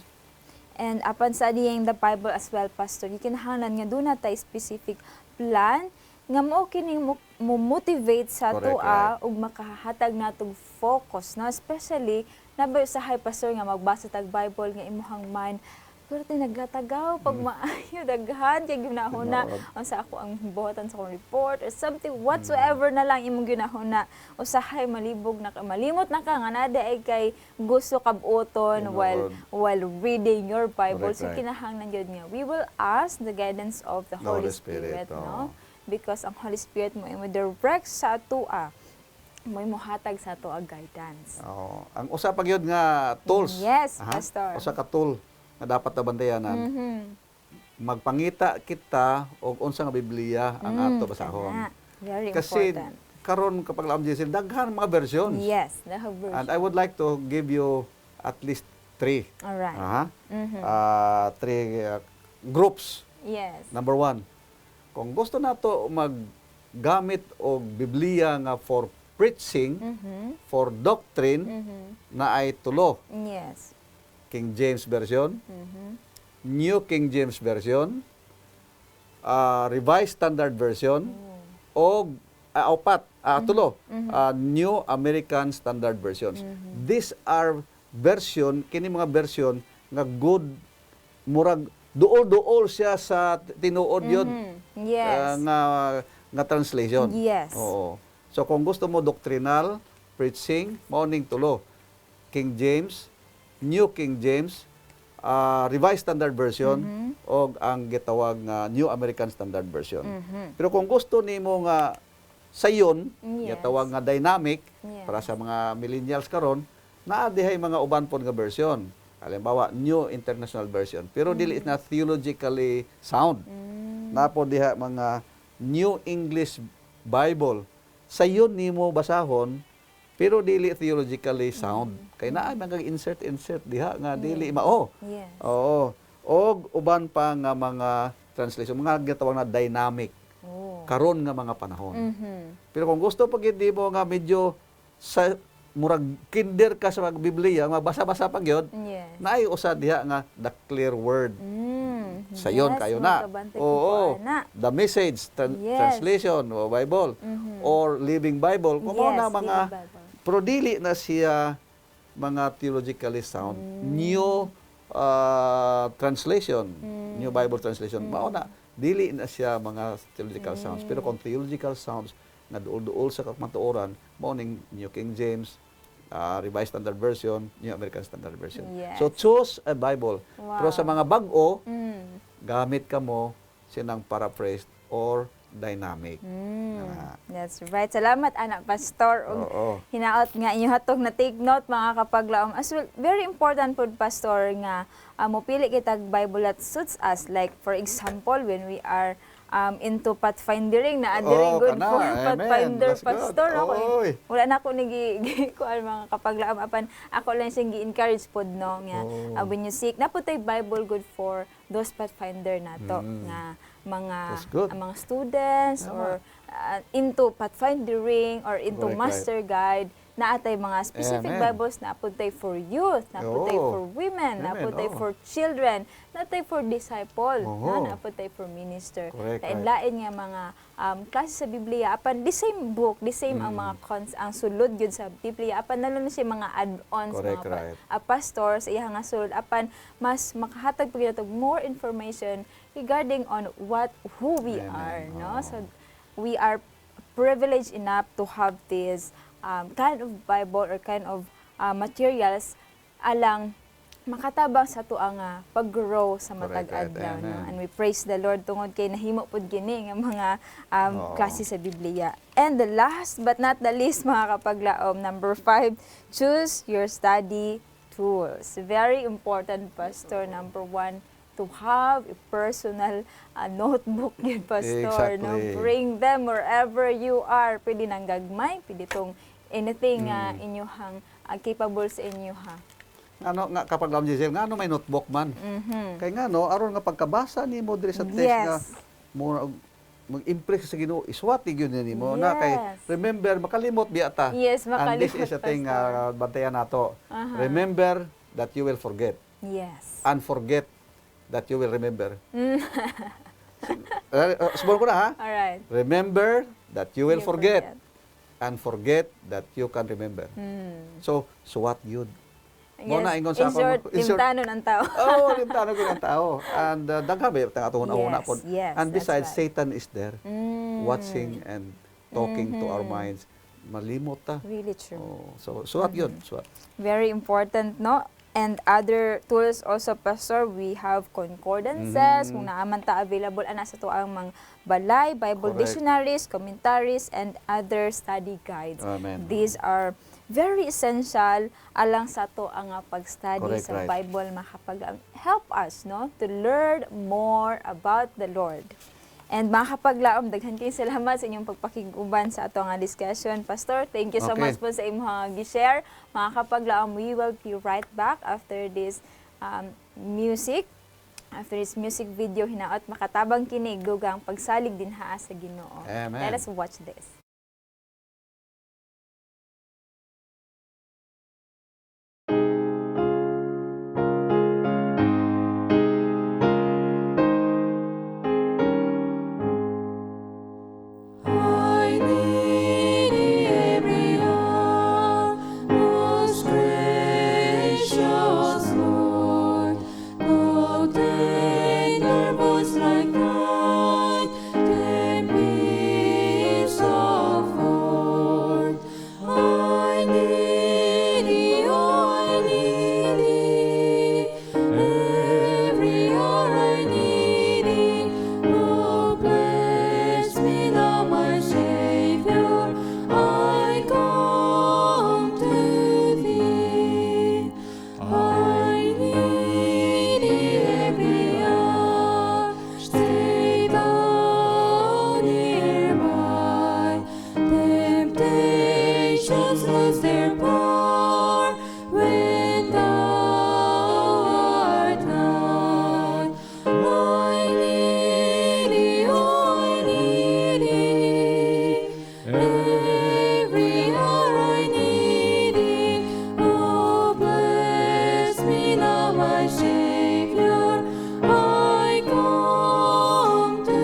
And upon studying the Bible as well, pastor, gikinahanglan nga doon na tayo specific plan nga mo kining mo motivate sa Correct, tua ug makahatag natog focus, no? Especially nabayo sa high pastor nga magbasa tag Bible nga imuhang mind pero naglatagaw pag maayo daghan kay ginahuna sa ako ang buhatan sa akong report or something whatsoever na lang imong ginahuna usahay malibog na ka malimot na ka nga nada ay kay gusto kabuoton while reading your Bible. Correct, So right. kinahanglan gyud nga we will ask the guidance of the Holy Spirit, no? Because ang Holy Spirit mo imo direct sa atoa mo hatag sa atoa guidance. Oo. Ang usa pa gyud nga tools. Yes, Aha. pastor. Usa ka tool nga dapat na bantayanan. Magpangita kita og unsa nga Biblia ang ato basahon. Very Kasi important. karon kapag laom Jason, daghan mga versions. Yes, the version. And I would like to give you at least 3. All right. Aha. 3 groups. Yes. Number 1, kung gusto nato maggamit og Biblia nga for preaching, for doctrine, na ay tulo. Yes. King James Version, New King James Version, Revised Standard Version, o tulo, New American Standard Versions. These are version, kini mga version nga good, murag duol-duol siya sa tinuod yun Yes. nga translation. Yes. Oo. So kung gusto mo doctrinal, preaching, morning tulo. King James, New King James, Revised Standard Version, o ang gitawag nga New American Standard Version. Pero kung gusto nimo nga sayon, Yes. gitawag nga dynamic, Yes. para sa mga millennials karon, naa dihay mga uban pod nga version. Halimbawa, New International Version. Pero dili na theologically sound. Napo diha mga New English Bible. Sayon nimo basahon, pero dili theologically sound. Kay naa mga insert diha nga dili mao. Yes. Oo. Og uban pa nga mga translation, mga gitawag na dynamic Oh. karon nga mga panahon. Mhm. Pero kung gusto pag hindi mo nga medyo sa murag kinder ka sa mga Biblia, mabasa-basa pag yun, Yes. naay usa diha nga the clear word. Sayon Yes, kayo na. magkabantay Oo. ko na. The message Yes. translation o Bible or Living Bible. Kung Yes, na mga Living Bible. pero dili na siya mga theologically sound. New translation, New Bible translation. Mao na dili na siya mga theological sounds. Pero kung theological sounds nga duol-duol sa kamatuoran, mao ning New King James, Revised Standard Version, New American Standard Version. Yes. So choose a Bible. Wow. Pero sa mga bag-o, Mm. gamit ka mo sinang paraphrased or dynamic. That's right. Salamat, anak pastor. Og Oo. hinaot nga inyo hatog na take note mga kapaglaom. As well, very important po pastor nga mopili kitag Bible that suits us. Like for example, when we are into pathfinding na very Oo, good kana. for Amen. pathfinder That's good. pastor ako. Oy. Wala na ako kuan mga kapaglaom apan ako lang siyang gi-encourage pod no nga when you seek naputay Bible good for those pathfinder nato nga mga That's good. mga students Tama. or into pathfinding or into Correct, master guide naatay mga specific Amen. Bibles na aputay for youth, na aputay Oo. for women, na Amen, aputay oo. for children, naatay for disciple, Oo. na aputay for minister. Correct, Lain nga mga klase sa Biblia apan the same book, the same ang mga ang sulod gyud sa Biblia apan nalo na siya mga add-ons Correct, mga right. pastor sa iyang nga sulod apan mas makahatag pa gyud more information regarding on who we Amen. are, no? Oo. So we are privileged enough to have this kind of Bible or kind of materials alang makatabang sa tuang pag-grow sa matag Correct, adlaw, no? amen. And we praise the Lord tungod kay nahimo pud gini nga mga Oo. klase sa Biblia. And the last but not the least mga kapaglaom, number 5, choose your study tools. Very important, Pastor. Number 1, to have a personal notebook yun, Pastor. No? Exactly. Bring them wherever you are. Pwede nang gagmay, pwede tong anything inyuhang capable sa inyo ha. Ano nga kapag lam Giselle, nga ano may notebook man. Kay nga no, aron nga pagkabasa nimo diri sa text nga Yes. mo mag-impress sa Ginoo, iswati gyud nimo na kay Yes. remember makalimot biya ta. Yes, And this makalimot, is a thing Pastor. bantayan nato. Aha. Remember that you will forget Yes. and forget that you will remember. Subukan ko na ha. Alright. Remember that you will You forget and forget that you can remember. So what yun? Mo na ingon sa In short, timtanon ang tao. Oh, limtano ko ng tao. And daghabi tang atong una Yes, po. yes, And that's besides, right. Satan is there watching and talking to our minds. Malimot ta. Really true. Oh, so suwat yun, suwat. Very important, no? And other tools also, Pastor, we have concordances, kung naaman ta available, ana sa to ang mga balay, Bible Correct. dictionaries, commentaries, and other study guides. Amen. These are very essential alang sa to ang pag-study Correct, sa right. Bible help us, no, to learn more about the Lord. And mga kapaglaom, daghan kayong salamat sa inyong pagpakiguban sa ato nga discussion. Pastor, thank you so Okay. much po sa imong gi-share. Mga kapaglaom, we will be right back after this music. After this music video, hinaot makatabang kinig dugang pagsalig din haa sa Ginoo. Amen. Let us watch this. I need every hour, most gracious Lord. No tender voice like thine can be so afford. I need thee, oh, I need thee. Every hour I need thee. Oh, bless me now, my Savior, I come to thee. kingdoms lose their power when thou art not. I need thee, oh, I need thee. Every hour I need thee. Oh, bless me now, my Savior. I come to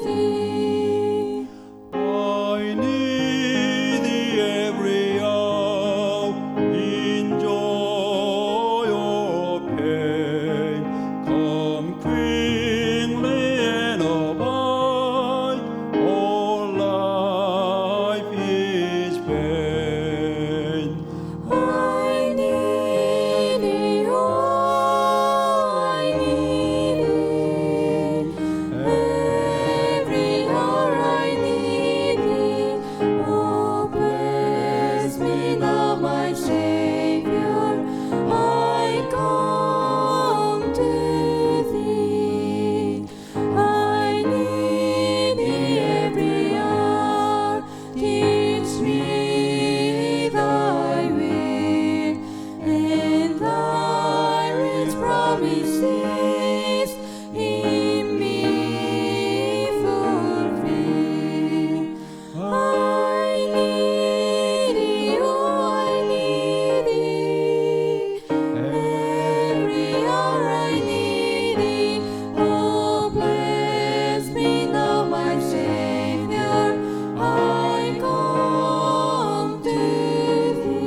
thee. I need thee every hour in joy or pain. Come quickly and abide. All life is pain. I need thee, oh, I need thee. Every hour I need thee. Oh, bless me now, my Savior. I come to thee. I need thee every hour. Teach me thy will, and thy rich promises in me fulfill. I need thee, oh, I need thee. Every hour I need thee. Oh, bless me now, my Savior. I come to thee.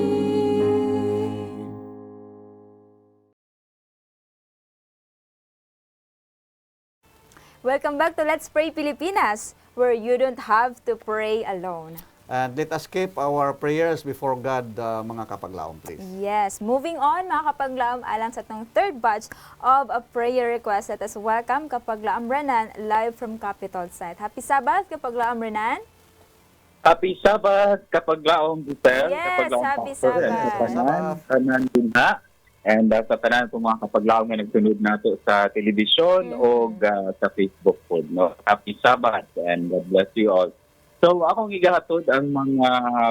Welcome back to Let's Pray Pilipinas, where you don't have to pray alone. And let us keep our prayers before God, mga kapaglaom, please. Yes, moving on mga kapaglaam, alang sa itong third batch of a prayer request. Let us welcome Kapaglaam Renan live from Capitol Site. Happy Sabbath, Kapaglaam Renan. Happy Sabbath, kapaglaong Giselle. Yes, kapaglaong happy pastor, Sabbath. and sa tanan dinha. And sa tanan po mga kapaglaong nga nagsunod nato sa telebisyon o sa Facebook po. No? Happy Sabbath and God bless you all. So akong gigahatod ang mga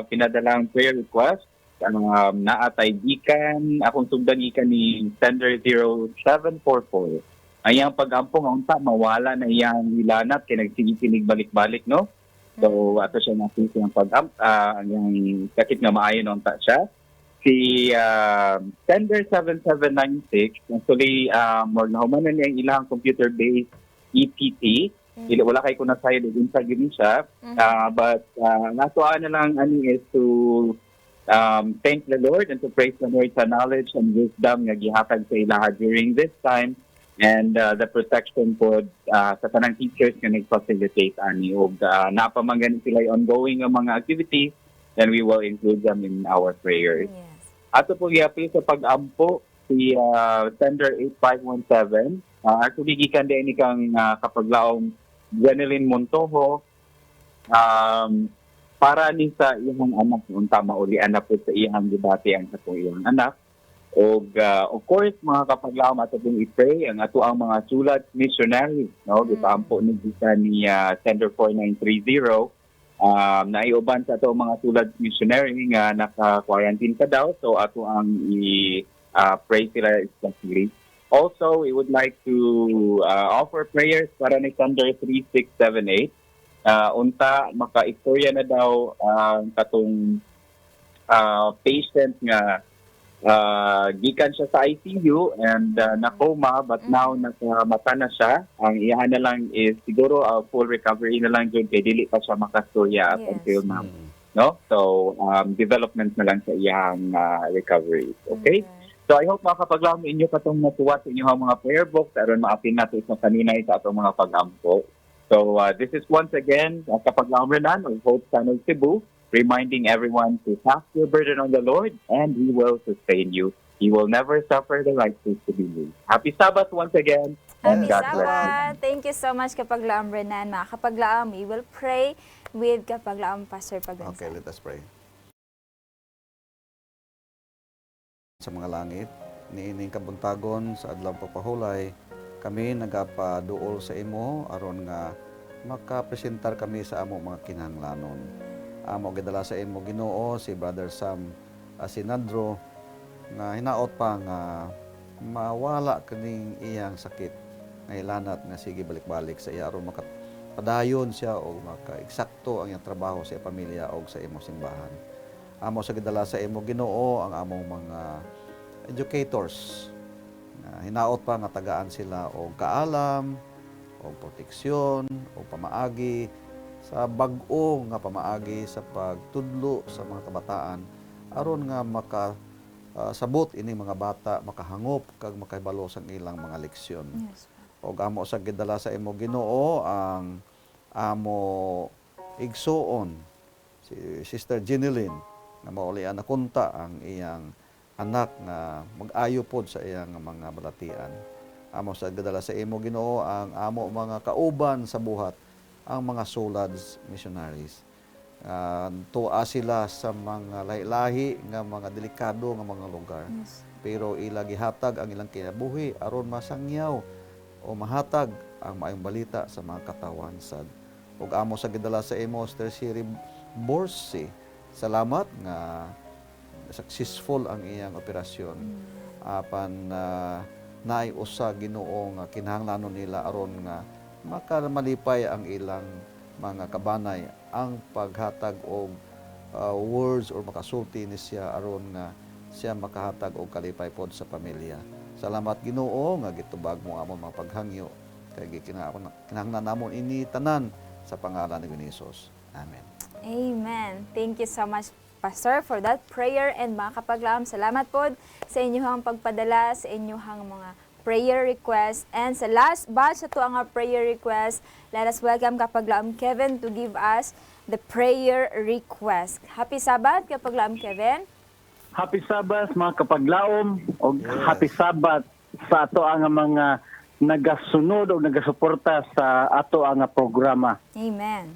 pinadalang prayer request. Naatay gikan, akong sugdan gikan ni Sender 0744. Ayang pag-ampong unta mawala na iyang ilanat kay nagsiginig balik-balik, no? So ato siya nakita ang yung sakit nga maayon unta siya. Si Sender 7796, actually more na human na niyang ilang computer-based EPT. Wala kay ko na side din sa gini siya. But natuan na lang ani is to thank the Lord and to praise the Lord sa knowledge and wisdom nga gihatag sa ilaha during this time and the protection po sa tanang teachers nga nag-facilitate ani og napamanggan sila yung ongoing nga mga activities, then we will include them in our prayers. Yes. Ato po giapil sa pag-ampo si Sender 8517. Actually gikan din ni kang kapaglaong Janeline Montoho para ni sa iyang anak unta maulian na po sa iyang debate ang sa iyang anak. Og of course mga kapaglaom ato pong i-pray ang ato ang mga sulat missionary, no? Gipaampo ni gikan ni Sender 4930. Naiuban sa ato mga sulat missionary nga naka-quarantine pa daw, so ato ang i-pray sila especially. Also, we would like to offer prayers para ni Thunder 3678. Unta, maka-istorya na daw ang katong patient nga gikan siya sa ICU and na-coma but now nakamata na siya. Ang iyahan na lang is siguro full recovery na lang dyan kay dili pa siya makastorya up Yes. until now. No? So, development na lang sa iyang recovery. Okay? So I hope makapaglaom inyo katong natuwa sa inyong mga prayer book aron maapin nato sa kanina sa atong mga pag-ampo. So this is once again Kapaglaom Renan of Hope Channel Cebu, reminding everyone to cast your burden on the Lord and He will sustain you. He will never suffer the righteous to be moved. Happy Sabbath once again. Happy And God bless you. Sabbath! Thank you so much, Kapaglaam Renan. Mga Kapaglaam, we will pray with Kapaglaam Pastor Paganza. Okay, let us pray. Sa mga langit, niining kabuntagon sa adlaw papahulay, kami nagapaduol sa imo aron nga makapresentar kami sa amo mga kinahanglanon. Amo gidala sa imo Ginoo si Brother Sam Asinandro nga hinaot pa nga mawala kaning iyang sakit nga ilanat nga sige balik-balik sa iya aron makapadayon siya o maka-eksakto ang iyang trabaho sa iyang pamilya o sa imong simbahan. Amo sa gidala sa imo Ginoo ang among mga educators. Hinaot pa nga tagaan sila og kaalam, og proteksyon, og pamaagi sa bag-o nga pamaagi sa pagtudlo sa mga kabataan aron nga sabot ini mga bata makahangop kag makahibalo sang ilang mga leksyon. Yes. Og amo sa gidala sa imo Ginoo ang amo igsuon si Sister Jeneline nga maulian nakunta ang iyang anak nga mag-ayo pod sa iyang mga balatian. Amo sa gidala sa imo Ginoo ang amo mga kauban sa buhat ang mga Solads missionaries. Tuwa sila sa mga lahi-lahi nga mga delikado nga mga lugar. Yes. Pero ila gihatag ang ilang kinabuhi aron masangyaw o mahatag ang maayong balita sa mga katawan sad. Ug amo sa gidala sa imo Sister Siri Borsi. Salamat nga successful ang iyang operasyon. Apan naay usa Ginoo nga kinahanglanon nila aron nga makamalipay ang ilang mga kabanay ang paghatag og words or makasulti ni siya aron nga siya makahatag og kalipay pod sa pamilya. Salamat Ginoo nga gitubag mo amon mga paghangyo kay kinahanglan namon ini tanan sa pangalan ni Jesus. Amen. Amen. Thank you so much, Pastor, for that prayer. And mga kapaglaom, salamat po sa inyong pagpadala, sa inyong mga prayer request. And sa last batch sa ang prayer request, let us welcome Kapaglaom Kevin to give us the prayer request. Happy Sabbath, Kapaglaom Kevin. Happy Sabbath mga kapaglaom o Yes. Happy Sabbath sa ato ang mga nagasunod o nagasuporta sa ato ang programa. Amen.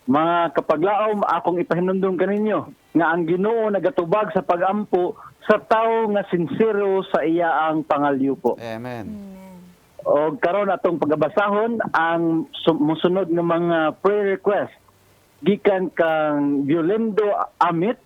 Mga kapaglaom, akong ipahinumdum kaninyo nga ang Ginoo nagatubag sa pagampo sa tawo nga sincero sa iya ang pangalyo po. Amen. Amen. O karon atong pagabasahon ang musunod nga mga prayer request gikan kang Violendo Amit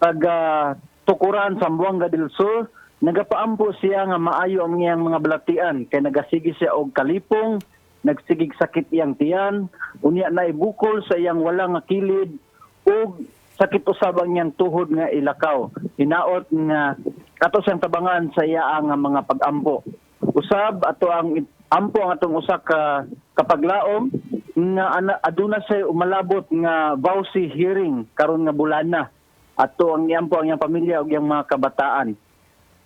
taga Tukuran, Zamboanga del Sur. Nagapaampo siya nga maayo ang iyang mga balatian kay nagasigi siya og kalipong, nagsigig sakit iyang tiyan, unya na ibukol sa iyang wala nga kilid ug sakit usab ang iyang tuhod nga ilakaw. Hinaot nga ato siyang tabangan sa iya ang mga pag-ampo. Usab ato ang ampo ang atong usa ka kapaglaom nga aduna siya umalabot nga vowsy hearing karon nga bulana. Ato ang iyampo ang iyang pamilya ug iyang mga kabataan.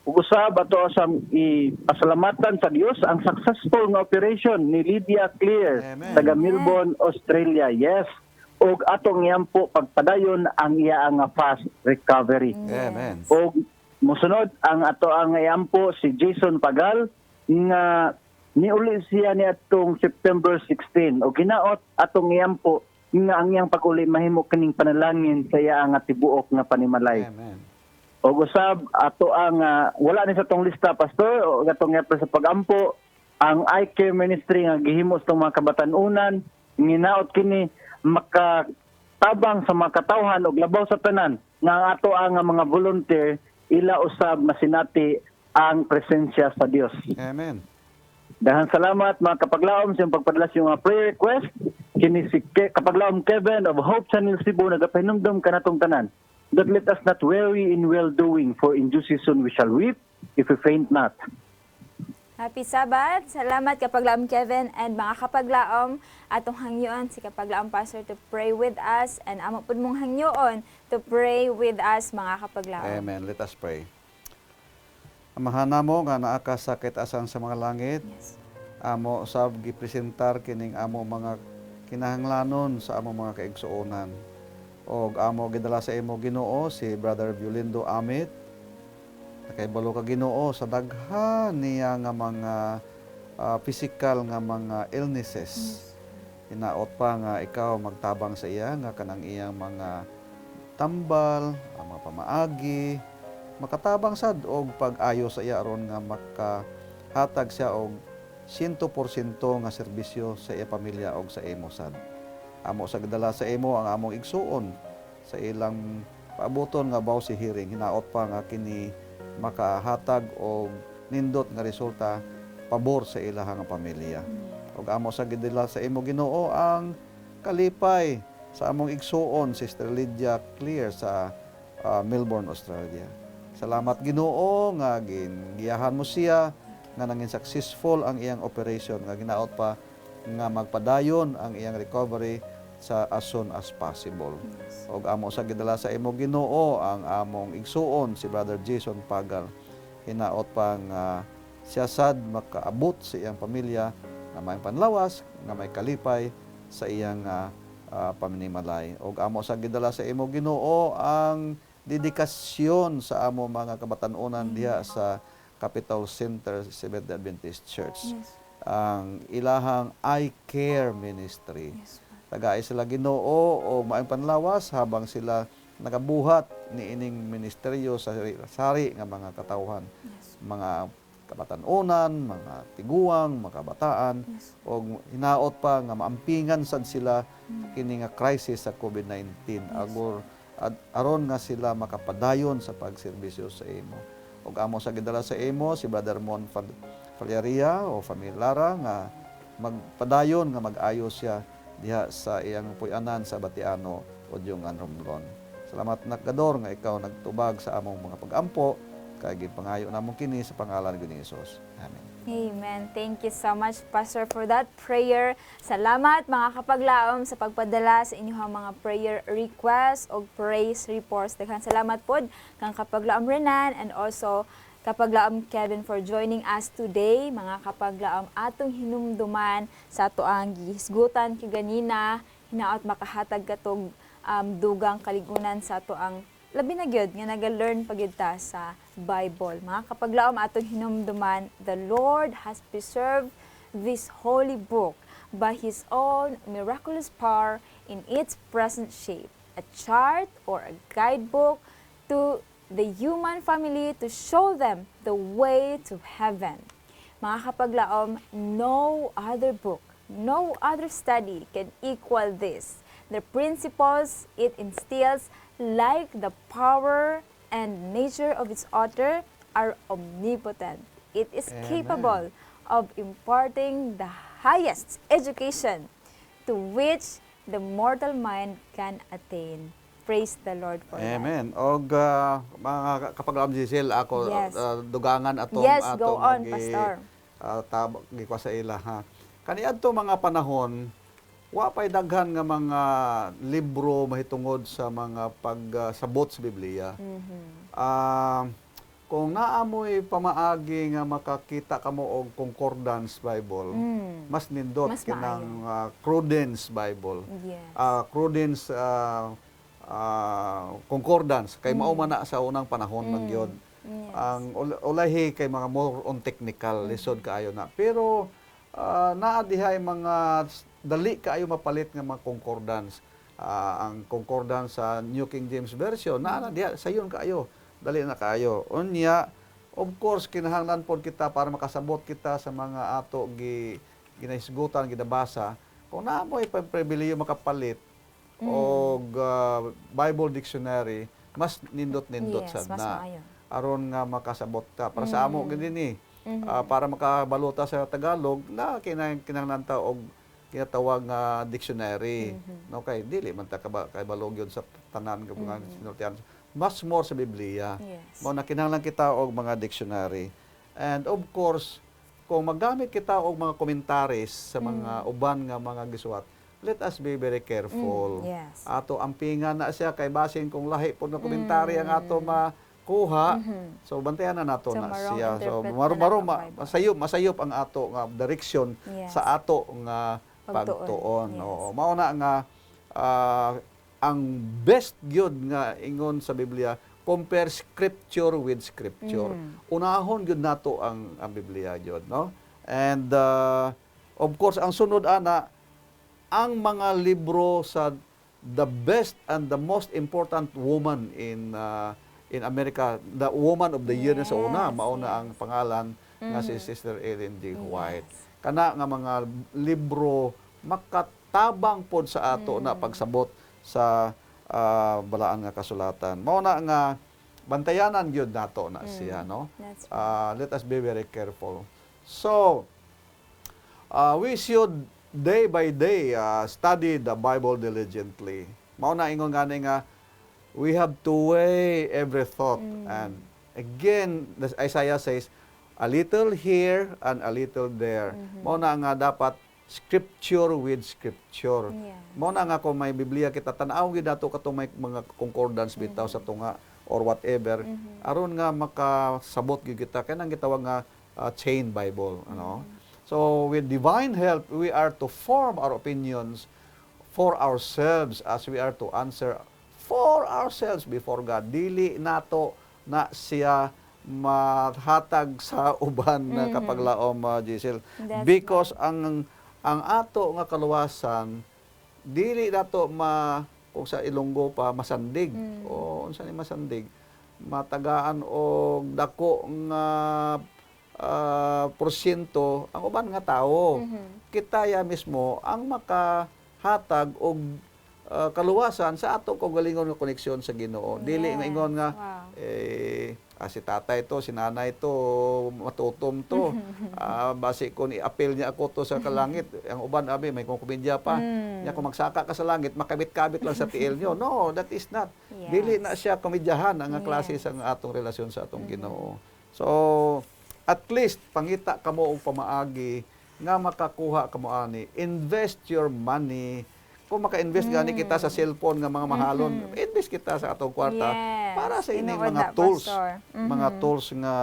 Ug usab ato sa ipasalamatan sa Dios ang successful nga operation ni Lydia Clear Amen. taga Melbourne, Australia. Yes. Ug atong iyampo pagpadayon ang iya nga fast recovery. Amen. O musunod ang ato ang iyampo si Jason Pagal nga niuli siya ni atong September 16 o ginaot atong iyampo nga ang iyang pag-uli mahimo kining panalangin sa iya nga tibuok nga panimalay. Amen. O usab ato ang wala ni sa tong lista pastor o gatong sa pagampo ang I-Care Ministry nga gihimo sa mga kabatanunan nginaot kini makatabang sa mga katawhan og labaw sa tanan nga ang ato ang mga volunteer ila usab masinati ang presensya sa Dios. Amen. Dahan salamat mga kapaglaom sa pagpadala sa mga prayer request. Kini si Kapaglaom Kevin of Hope Channel Cebu nagapahinumdum kanatong tanan. That let us not weary in well-doing, for in due season we shall reap if we faint not. Happy Sabbath. Salamat Kapaglaom Kevin and mga kapaglaom atong hangyoon si Kapaglaom Pastor to pray with us and amo pud mong hangyoon to pray with us mga kapaglaom. Amen. Let us pray. Amahan namo nga naa ka sakit asan sa mga langit. Yes. Amo usab gipresentar kining amo mga kinahanglanon sa amo mga kaigsuonan. Og amo gidala sa imo Ginoo si Brother Violendo Amit. Nakaibalo ka Ginoo sa daghan niya nga mga physical nga mga illnesses. Hinaot pa nga ikaw magtabang sa iya nga kanang iyang mga tambal, ang mga pamaagi, makatabang sad og pag-ayo sa iya aron nga makahatag siya og 100% nga serbisyo sa iya pamilya og sa imo sad. Amo sa gidala sa imo ang among igsuon sa ilang paabuton nga baw si hearing, hinaot pa nga kini makahatag og nindot nga resulta pabor sa ilahang pamilya. Ug amo sa gidila sa imo Ginoo ang kalipay sa among igsuon, Sister Lydia Clear sa Melbourne, Australia. Salamat Ginoo nga giyahan mo siya nga nangin successful ang iyang operation nga ginaot pa nga magpadayon ang iyang recovery sa as soon as possible. Ug amo sa gidala sa imo Ginoo ang among igsuon si Brother Jason Pagal. Hinaot pa nga siya sad makaabot sa iyang pamilya nga may panlawas, nga may kalipay sa iyang paminimalay. Ug amo sa gidala sa imo Ginoo ang dedikasyon sa amo mga kabatan-onan diha sa Capital Center Seventh-day Adventist Church. Ang ilahang I Care Ministry. Tagaay sila Ginoo o maayong panlawas habang sila nagabuhat ni ining ministeryo sa sari nga mga katawhan, mga kabatan-onan, mga tiguang, mga kabataan, o hinaot pa nga maampingan sad sila kini nga crisis sa COVID-19 aron nga sila makapadayon sa pagserbisyo sa imo. Ug amo sa gidala sa imo si Brother Mon Falleria o Familara nga magpadayon nga mag-ayos siya diha sa iyang puy-anan sa Batiano o Diyungan Romblon. Salamat Nakgador nga ikaw nagtubag sa among mga pag-ampo kay gipangayo namong kini sa pangalan ni Hesus. Amen. Amen. Thank you so much, Pastor, for that prayer. Salamat mga kapaglaom sa pagpadala sa inyong mga prayer requests o praise reports. Daghang salamat po kang kapaglaom Renan and also kapaglaom Kevin for joining us today. Mga kapaglaom atong hinumduman sa ato ang gihisgutan kay ganina, hinaot makahatag katog dugang kaligunan sa ato ang labi na gyud nga naga-learn pagyud ta sa Bible. Mga kapaglaom atong hinumduman, the Lord has preserved this holy book by His own miraculous power in its present shape, a chart or a guidebook to the human family to show them the way to heaven. Mga kapaglaom, no other book, no other study can equal this. The principles it instills, like the power and nature of its author, are omnipotent. It is Amen. capable of imparting the highest education to which the mortal mind can attain. Praise the Lord for that. Amen. Og mga kapaglaom Giselle, ako Yes. dugangan atong Yes, atong go on, Pastor. tabag gikwa sa ila ha. Kaniadto mga panahon, wa pay daghan nga mga libro mahitungod sa mga pagsabot sa Biblia. Kung naamoy pamaagi nga makakita kamo og concordance Bible, mas nindot Mas kinang Crudence Bible. Yes. Crudence concordance kay mao man na sa unang panahon man gyud. Yes. Ang ulahi kay mga more on technical lisod kaayo na. Pero naa dihay mga dali kaayo mapalit nga mga concordance. Ang concordance sa New King James Version naa na diha sayon kaayo. Dali na kaayo. Unya, of course kinahanglan pod kita para makasabot kita sa mga ato ginahisgutan, gidabasa. Kung naa mo pribilehiyo makapalit og Bible dictionary, mas nindot-nindot Yes, sad mas na. maayo. Aron nga makasabot ta para sa amo gid ni. Para makabaluta sa Tagalog na kinahanglan ta og kinatawag nga dictionary. No kay dili man ta kay balog yun sa tanan nga mga sinultian. Mas more sa Biblia. Yes. Mao na kinahanglan kita og mga dictionary. And of course, kung maggamit kita og mga commentaries sa mga uban nga mga gisuwat, let us be very careful. Yes. Ato ampingan na siya kay basin kung lahi po na komentary ang ato makuha. So bantayan na nato So, na marong siya. So interpret maro na nato masayop ang ato nga direction Yes. sa ato nga Pagtuon. pagtuon. Yes. Oo, mao na nga ang best gyud nga ingon sa Biblia, compare scripture with scripture. Unahon gyud nato ang Biblia gyud, no? And of course ang sunod ana ang mga libro sa the best and the most important woman in America, the woman of the year na sa una, Yes, mao na ang pangalan nga si Sister Ellen G. White. Kana nga mga libro makatabang pod sa ato na pagsabot sa balaan nga kasulatan. Mao na nga bantayanan gyud nato na siya, no? That's right. Let us be very careful. So, we should day by day study the Bible diligently. Mao na ingon gani nga we have to weigh every thought. And again, as Isaiah says, a little here and a little there. Mao na nga dapat scripture with scripture. Yeah. Mao na nga kung may Biblia kita tan-aw gid nato katong may mga concordance bitaw sa tunga or whatever aron nga makasabot gyud kita kanang gitawag nga chain Bible, ano. So with divine help we are to form our opinions for ourselves as we are to answer for ourselves before God. Dili nato na siya mahatag sa uban na kapaglaom, Giselle. That's Because ang ato nga kaluwasan dili nato kung sa Ilonggo pa masandig o unsa ni masandig matagaan og dako nga porsyento ang uban nga tawo. Kita ya mismo ang makahatag og kaluwasan sa ato kaugalingon nga koneksyon sa Ginoo. Dili nga ingon nga si tatay to, si nanay to, matutom to. Basi kung i-appeal niya ako to sa kalangit, ang uban abi may kumkumidya pa. Nya kung magsaka ka sa langit, makabit-kabit lang sa tiil nyo. No, that is not. Yes. Dili na siya komedyahan ang klase Yes. sa atong relasyon sa atong Ginoo. So, at least pangita kamo og pamaagi nga makakuha kamo ani. Invest your money. Kung maka-invest gani kita sa cellphone nga mga mahalon, invest kita sa atong kwarta Yes. para sa ining Tinuod mga na, tools, Pastor. mga tools nga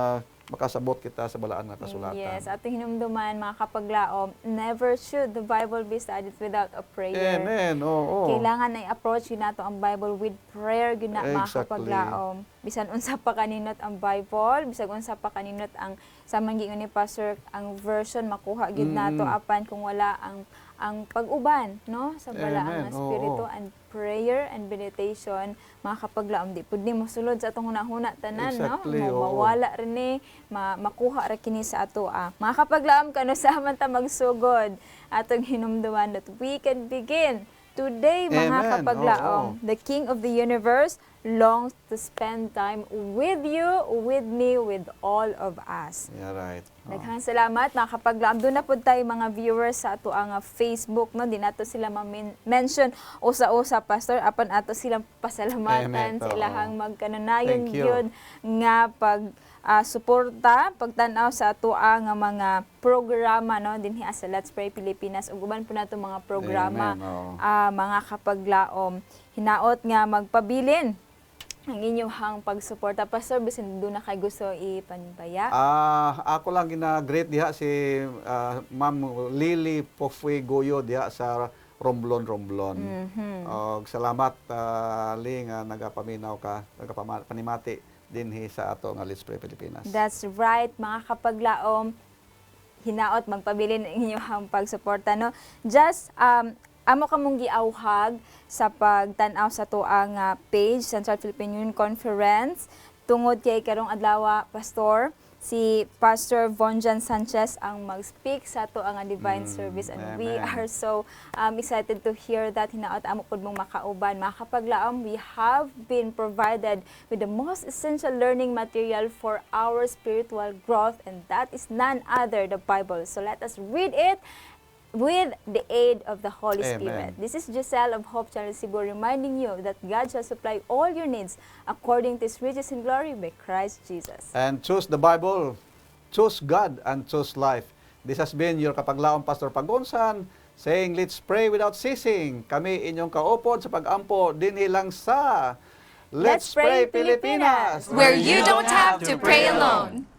makasabot kita sa balaan nga kasulatan. Yes, ating hinumduman, mga kapaglaom, never should the Bible be studied without a prayer. Amen. Oo. Kailangan ay approach yun nato ang Bible with prayer yun na mga Exactly. kapaglaom. Bisan unsa pa kaninot ang Bible, bisan unsa pa kaninot ang sa manggingon ni Pastor ang version makuha gid nato apan kung wala ang pag-uban, no, sa balaang Amen. nga spirito Oo. and prayer and meditation, mga kapaglaom di pud ni mosulod sa atong hunahuna tanan, Exactly, no, oo. mawala rin ni makuha ra kini sa ato. Mga kapaglaom kano sa man ta magsugod atong hinumduman that we can begin today, mga Amen. kapaglaom. Oo. The King of the universe longs to spend time with you, with me, with all of us. Yeah, right. Daghang salamat, mga kapaglaom. Doon na po tayo mga viewers sa ato ang Facebook, no? Di nato sila ma-mention usa-usa, Pastor, apan ato silang pasalamatan Amen. sa Oo. ilahang magkananayon Thank you. gyud nga suporta, pagtan-aw sa ato nga mga programa, no, dinhi sa Let's Pray Pilipinas ug uban po nato mga programa. Amen. Oo. Mga kapaglaom, hinaot nga magpabilin ang inyong pagsuporta. Pastor, bisan doon na kay gusto ipanibaya. Ako lang gina-greet diha si Ma'am Lily Pofue Goyo diha sa Romblon. Og salamat Li nga nagapaminaw ka, nagapanimati dinhi sa ato nga Let's Pray Pilipinas. That's right, mga kapaglaom. Hinaot magpabilin ang inyong pagsuporta, no? Just amo kamong giawhag sa pagtan-aw sa tuang page Central Philippine Union Conference tungod kay karong adlaw, Pastor, si Pastor Vonjan Sanchez ang mag-speak sa tuang divine service, and we Amen. are so excited to hear that. Hinaot amo pud mong makauban, mga kapaglaom. We have been provided with the most essential learning material for our spiritual growth, and that is none other the Bible. So let us read it with the aid of the Holy Amen. Spirit. This is Giselle of Hope Channel Cebu reminding you that God shall supply all your needs according to His riches in glory by Christ Jesus. And choose the Bible, choose God, and choose life. This has been your kapaglaong Pastor Pagonsan saying, let's pray without ceasing. Kami inyong kaupod sa pag-ampo dinhi lang sa Let's Pray Pilipinas, Where you don't have to pray alone.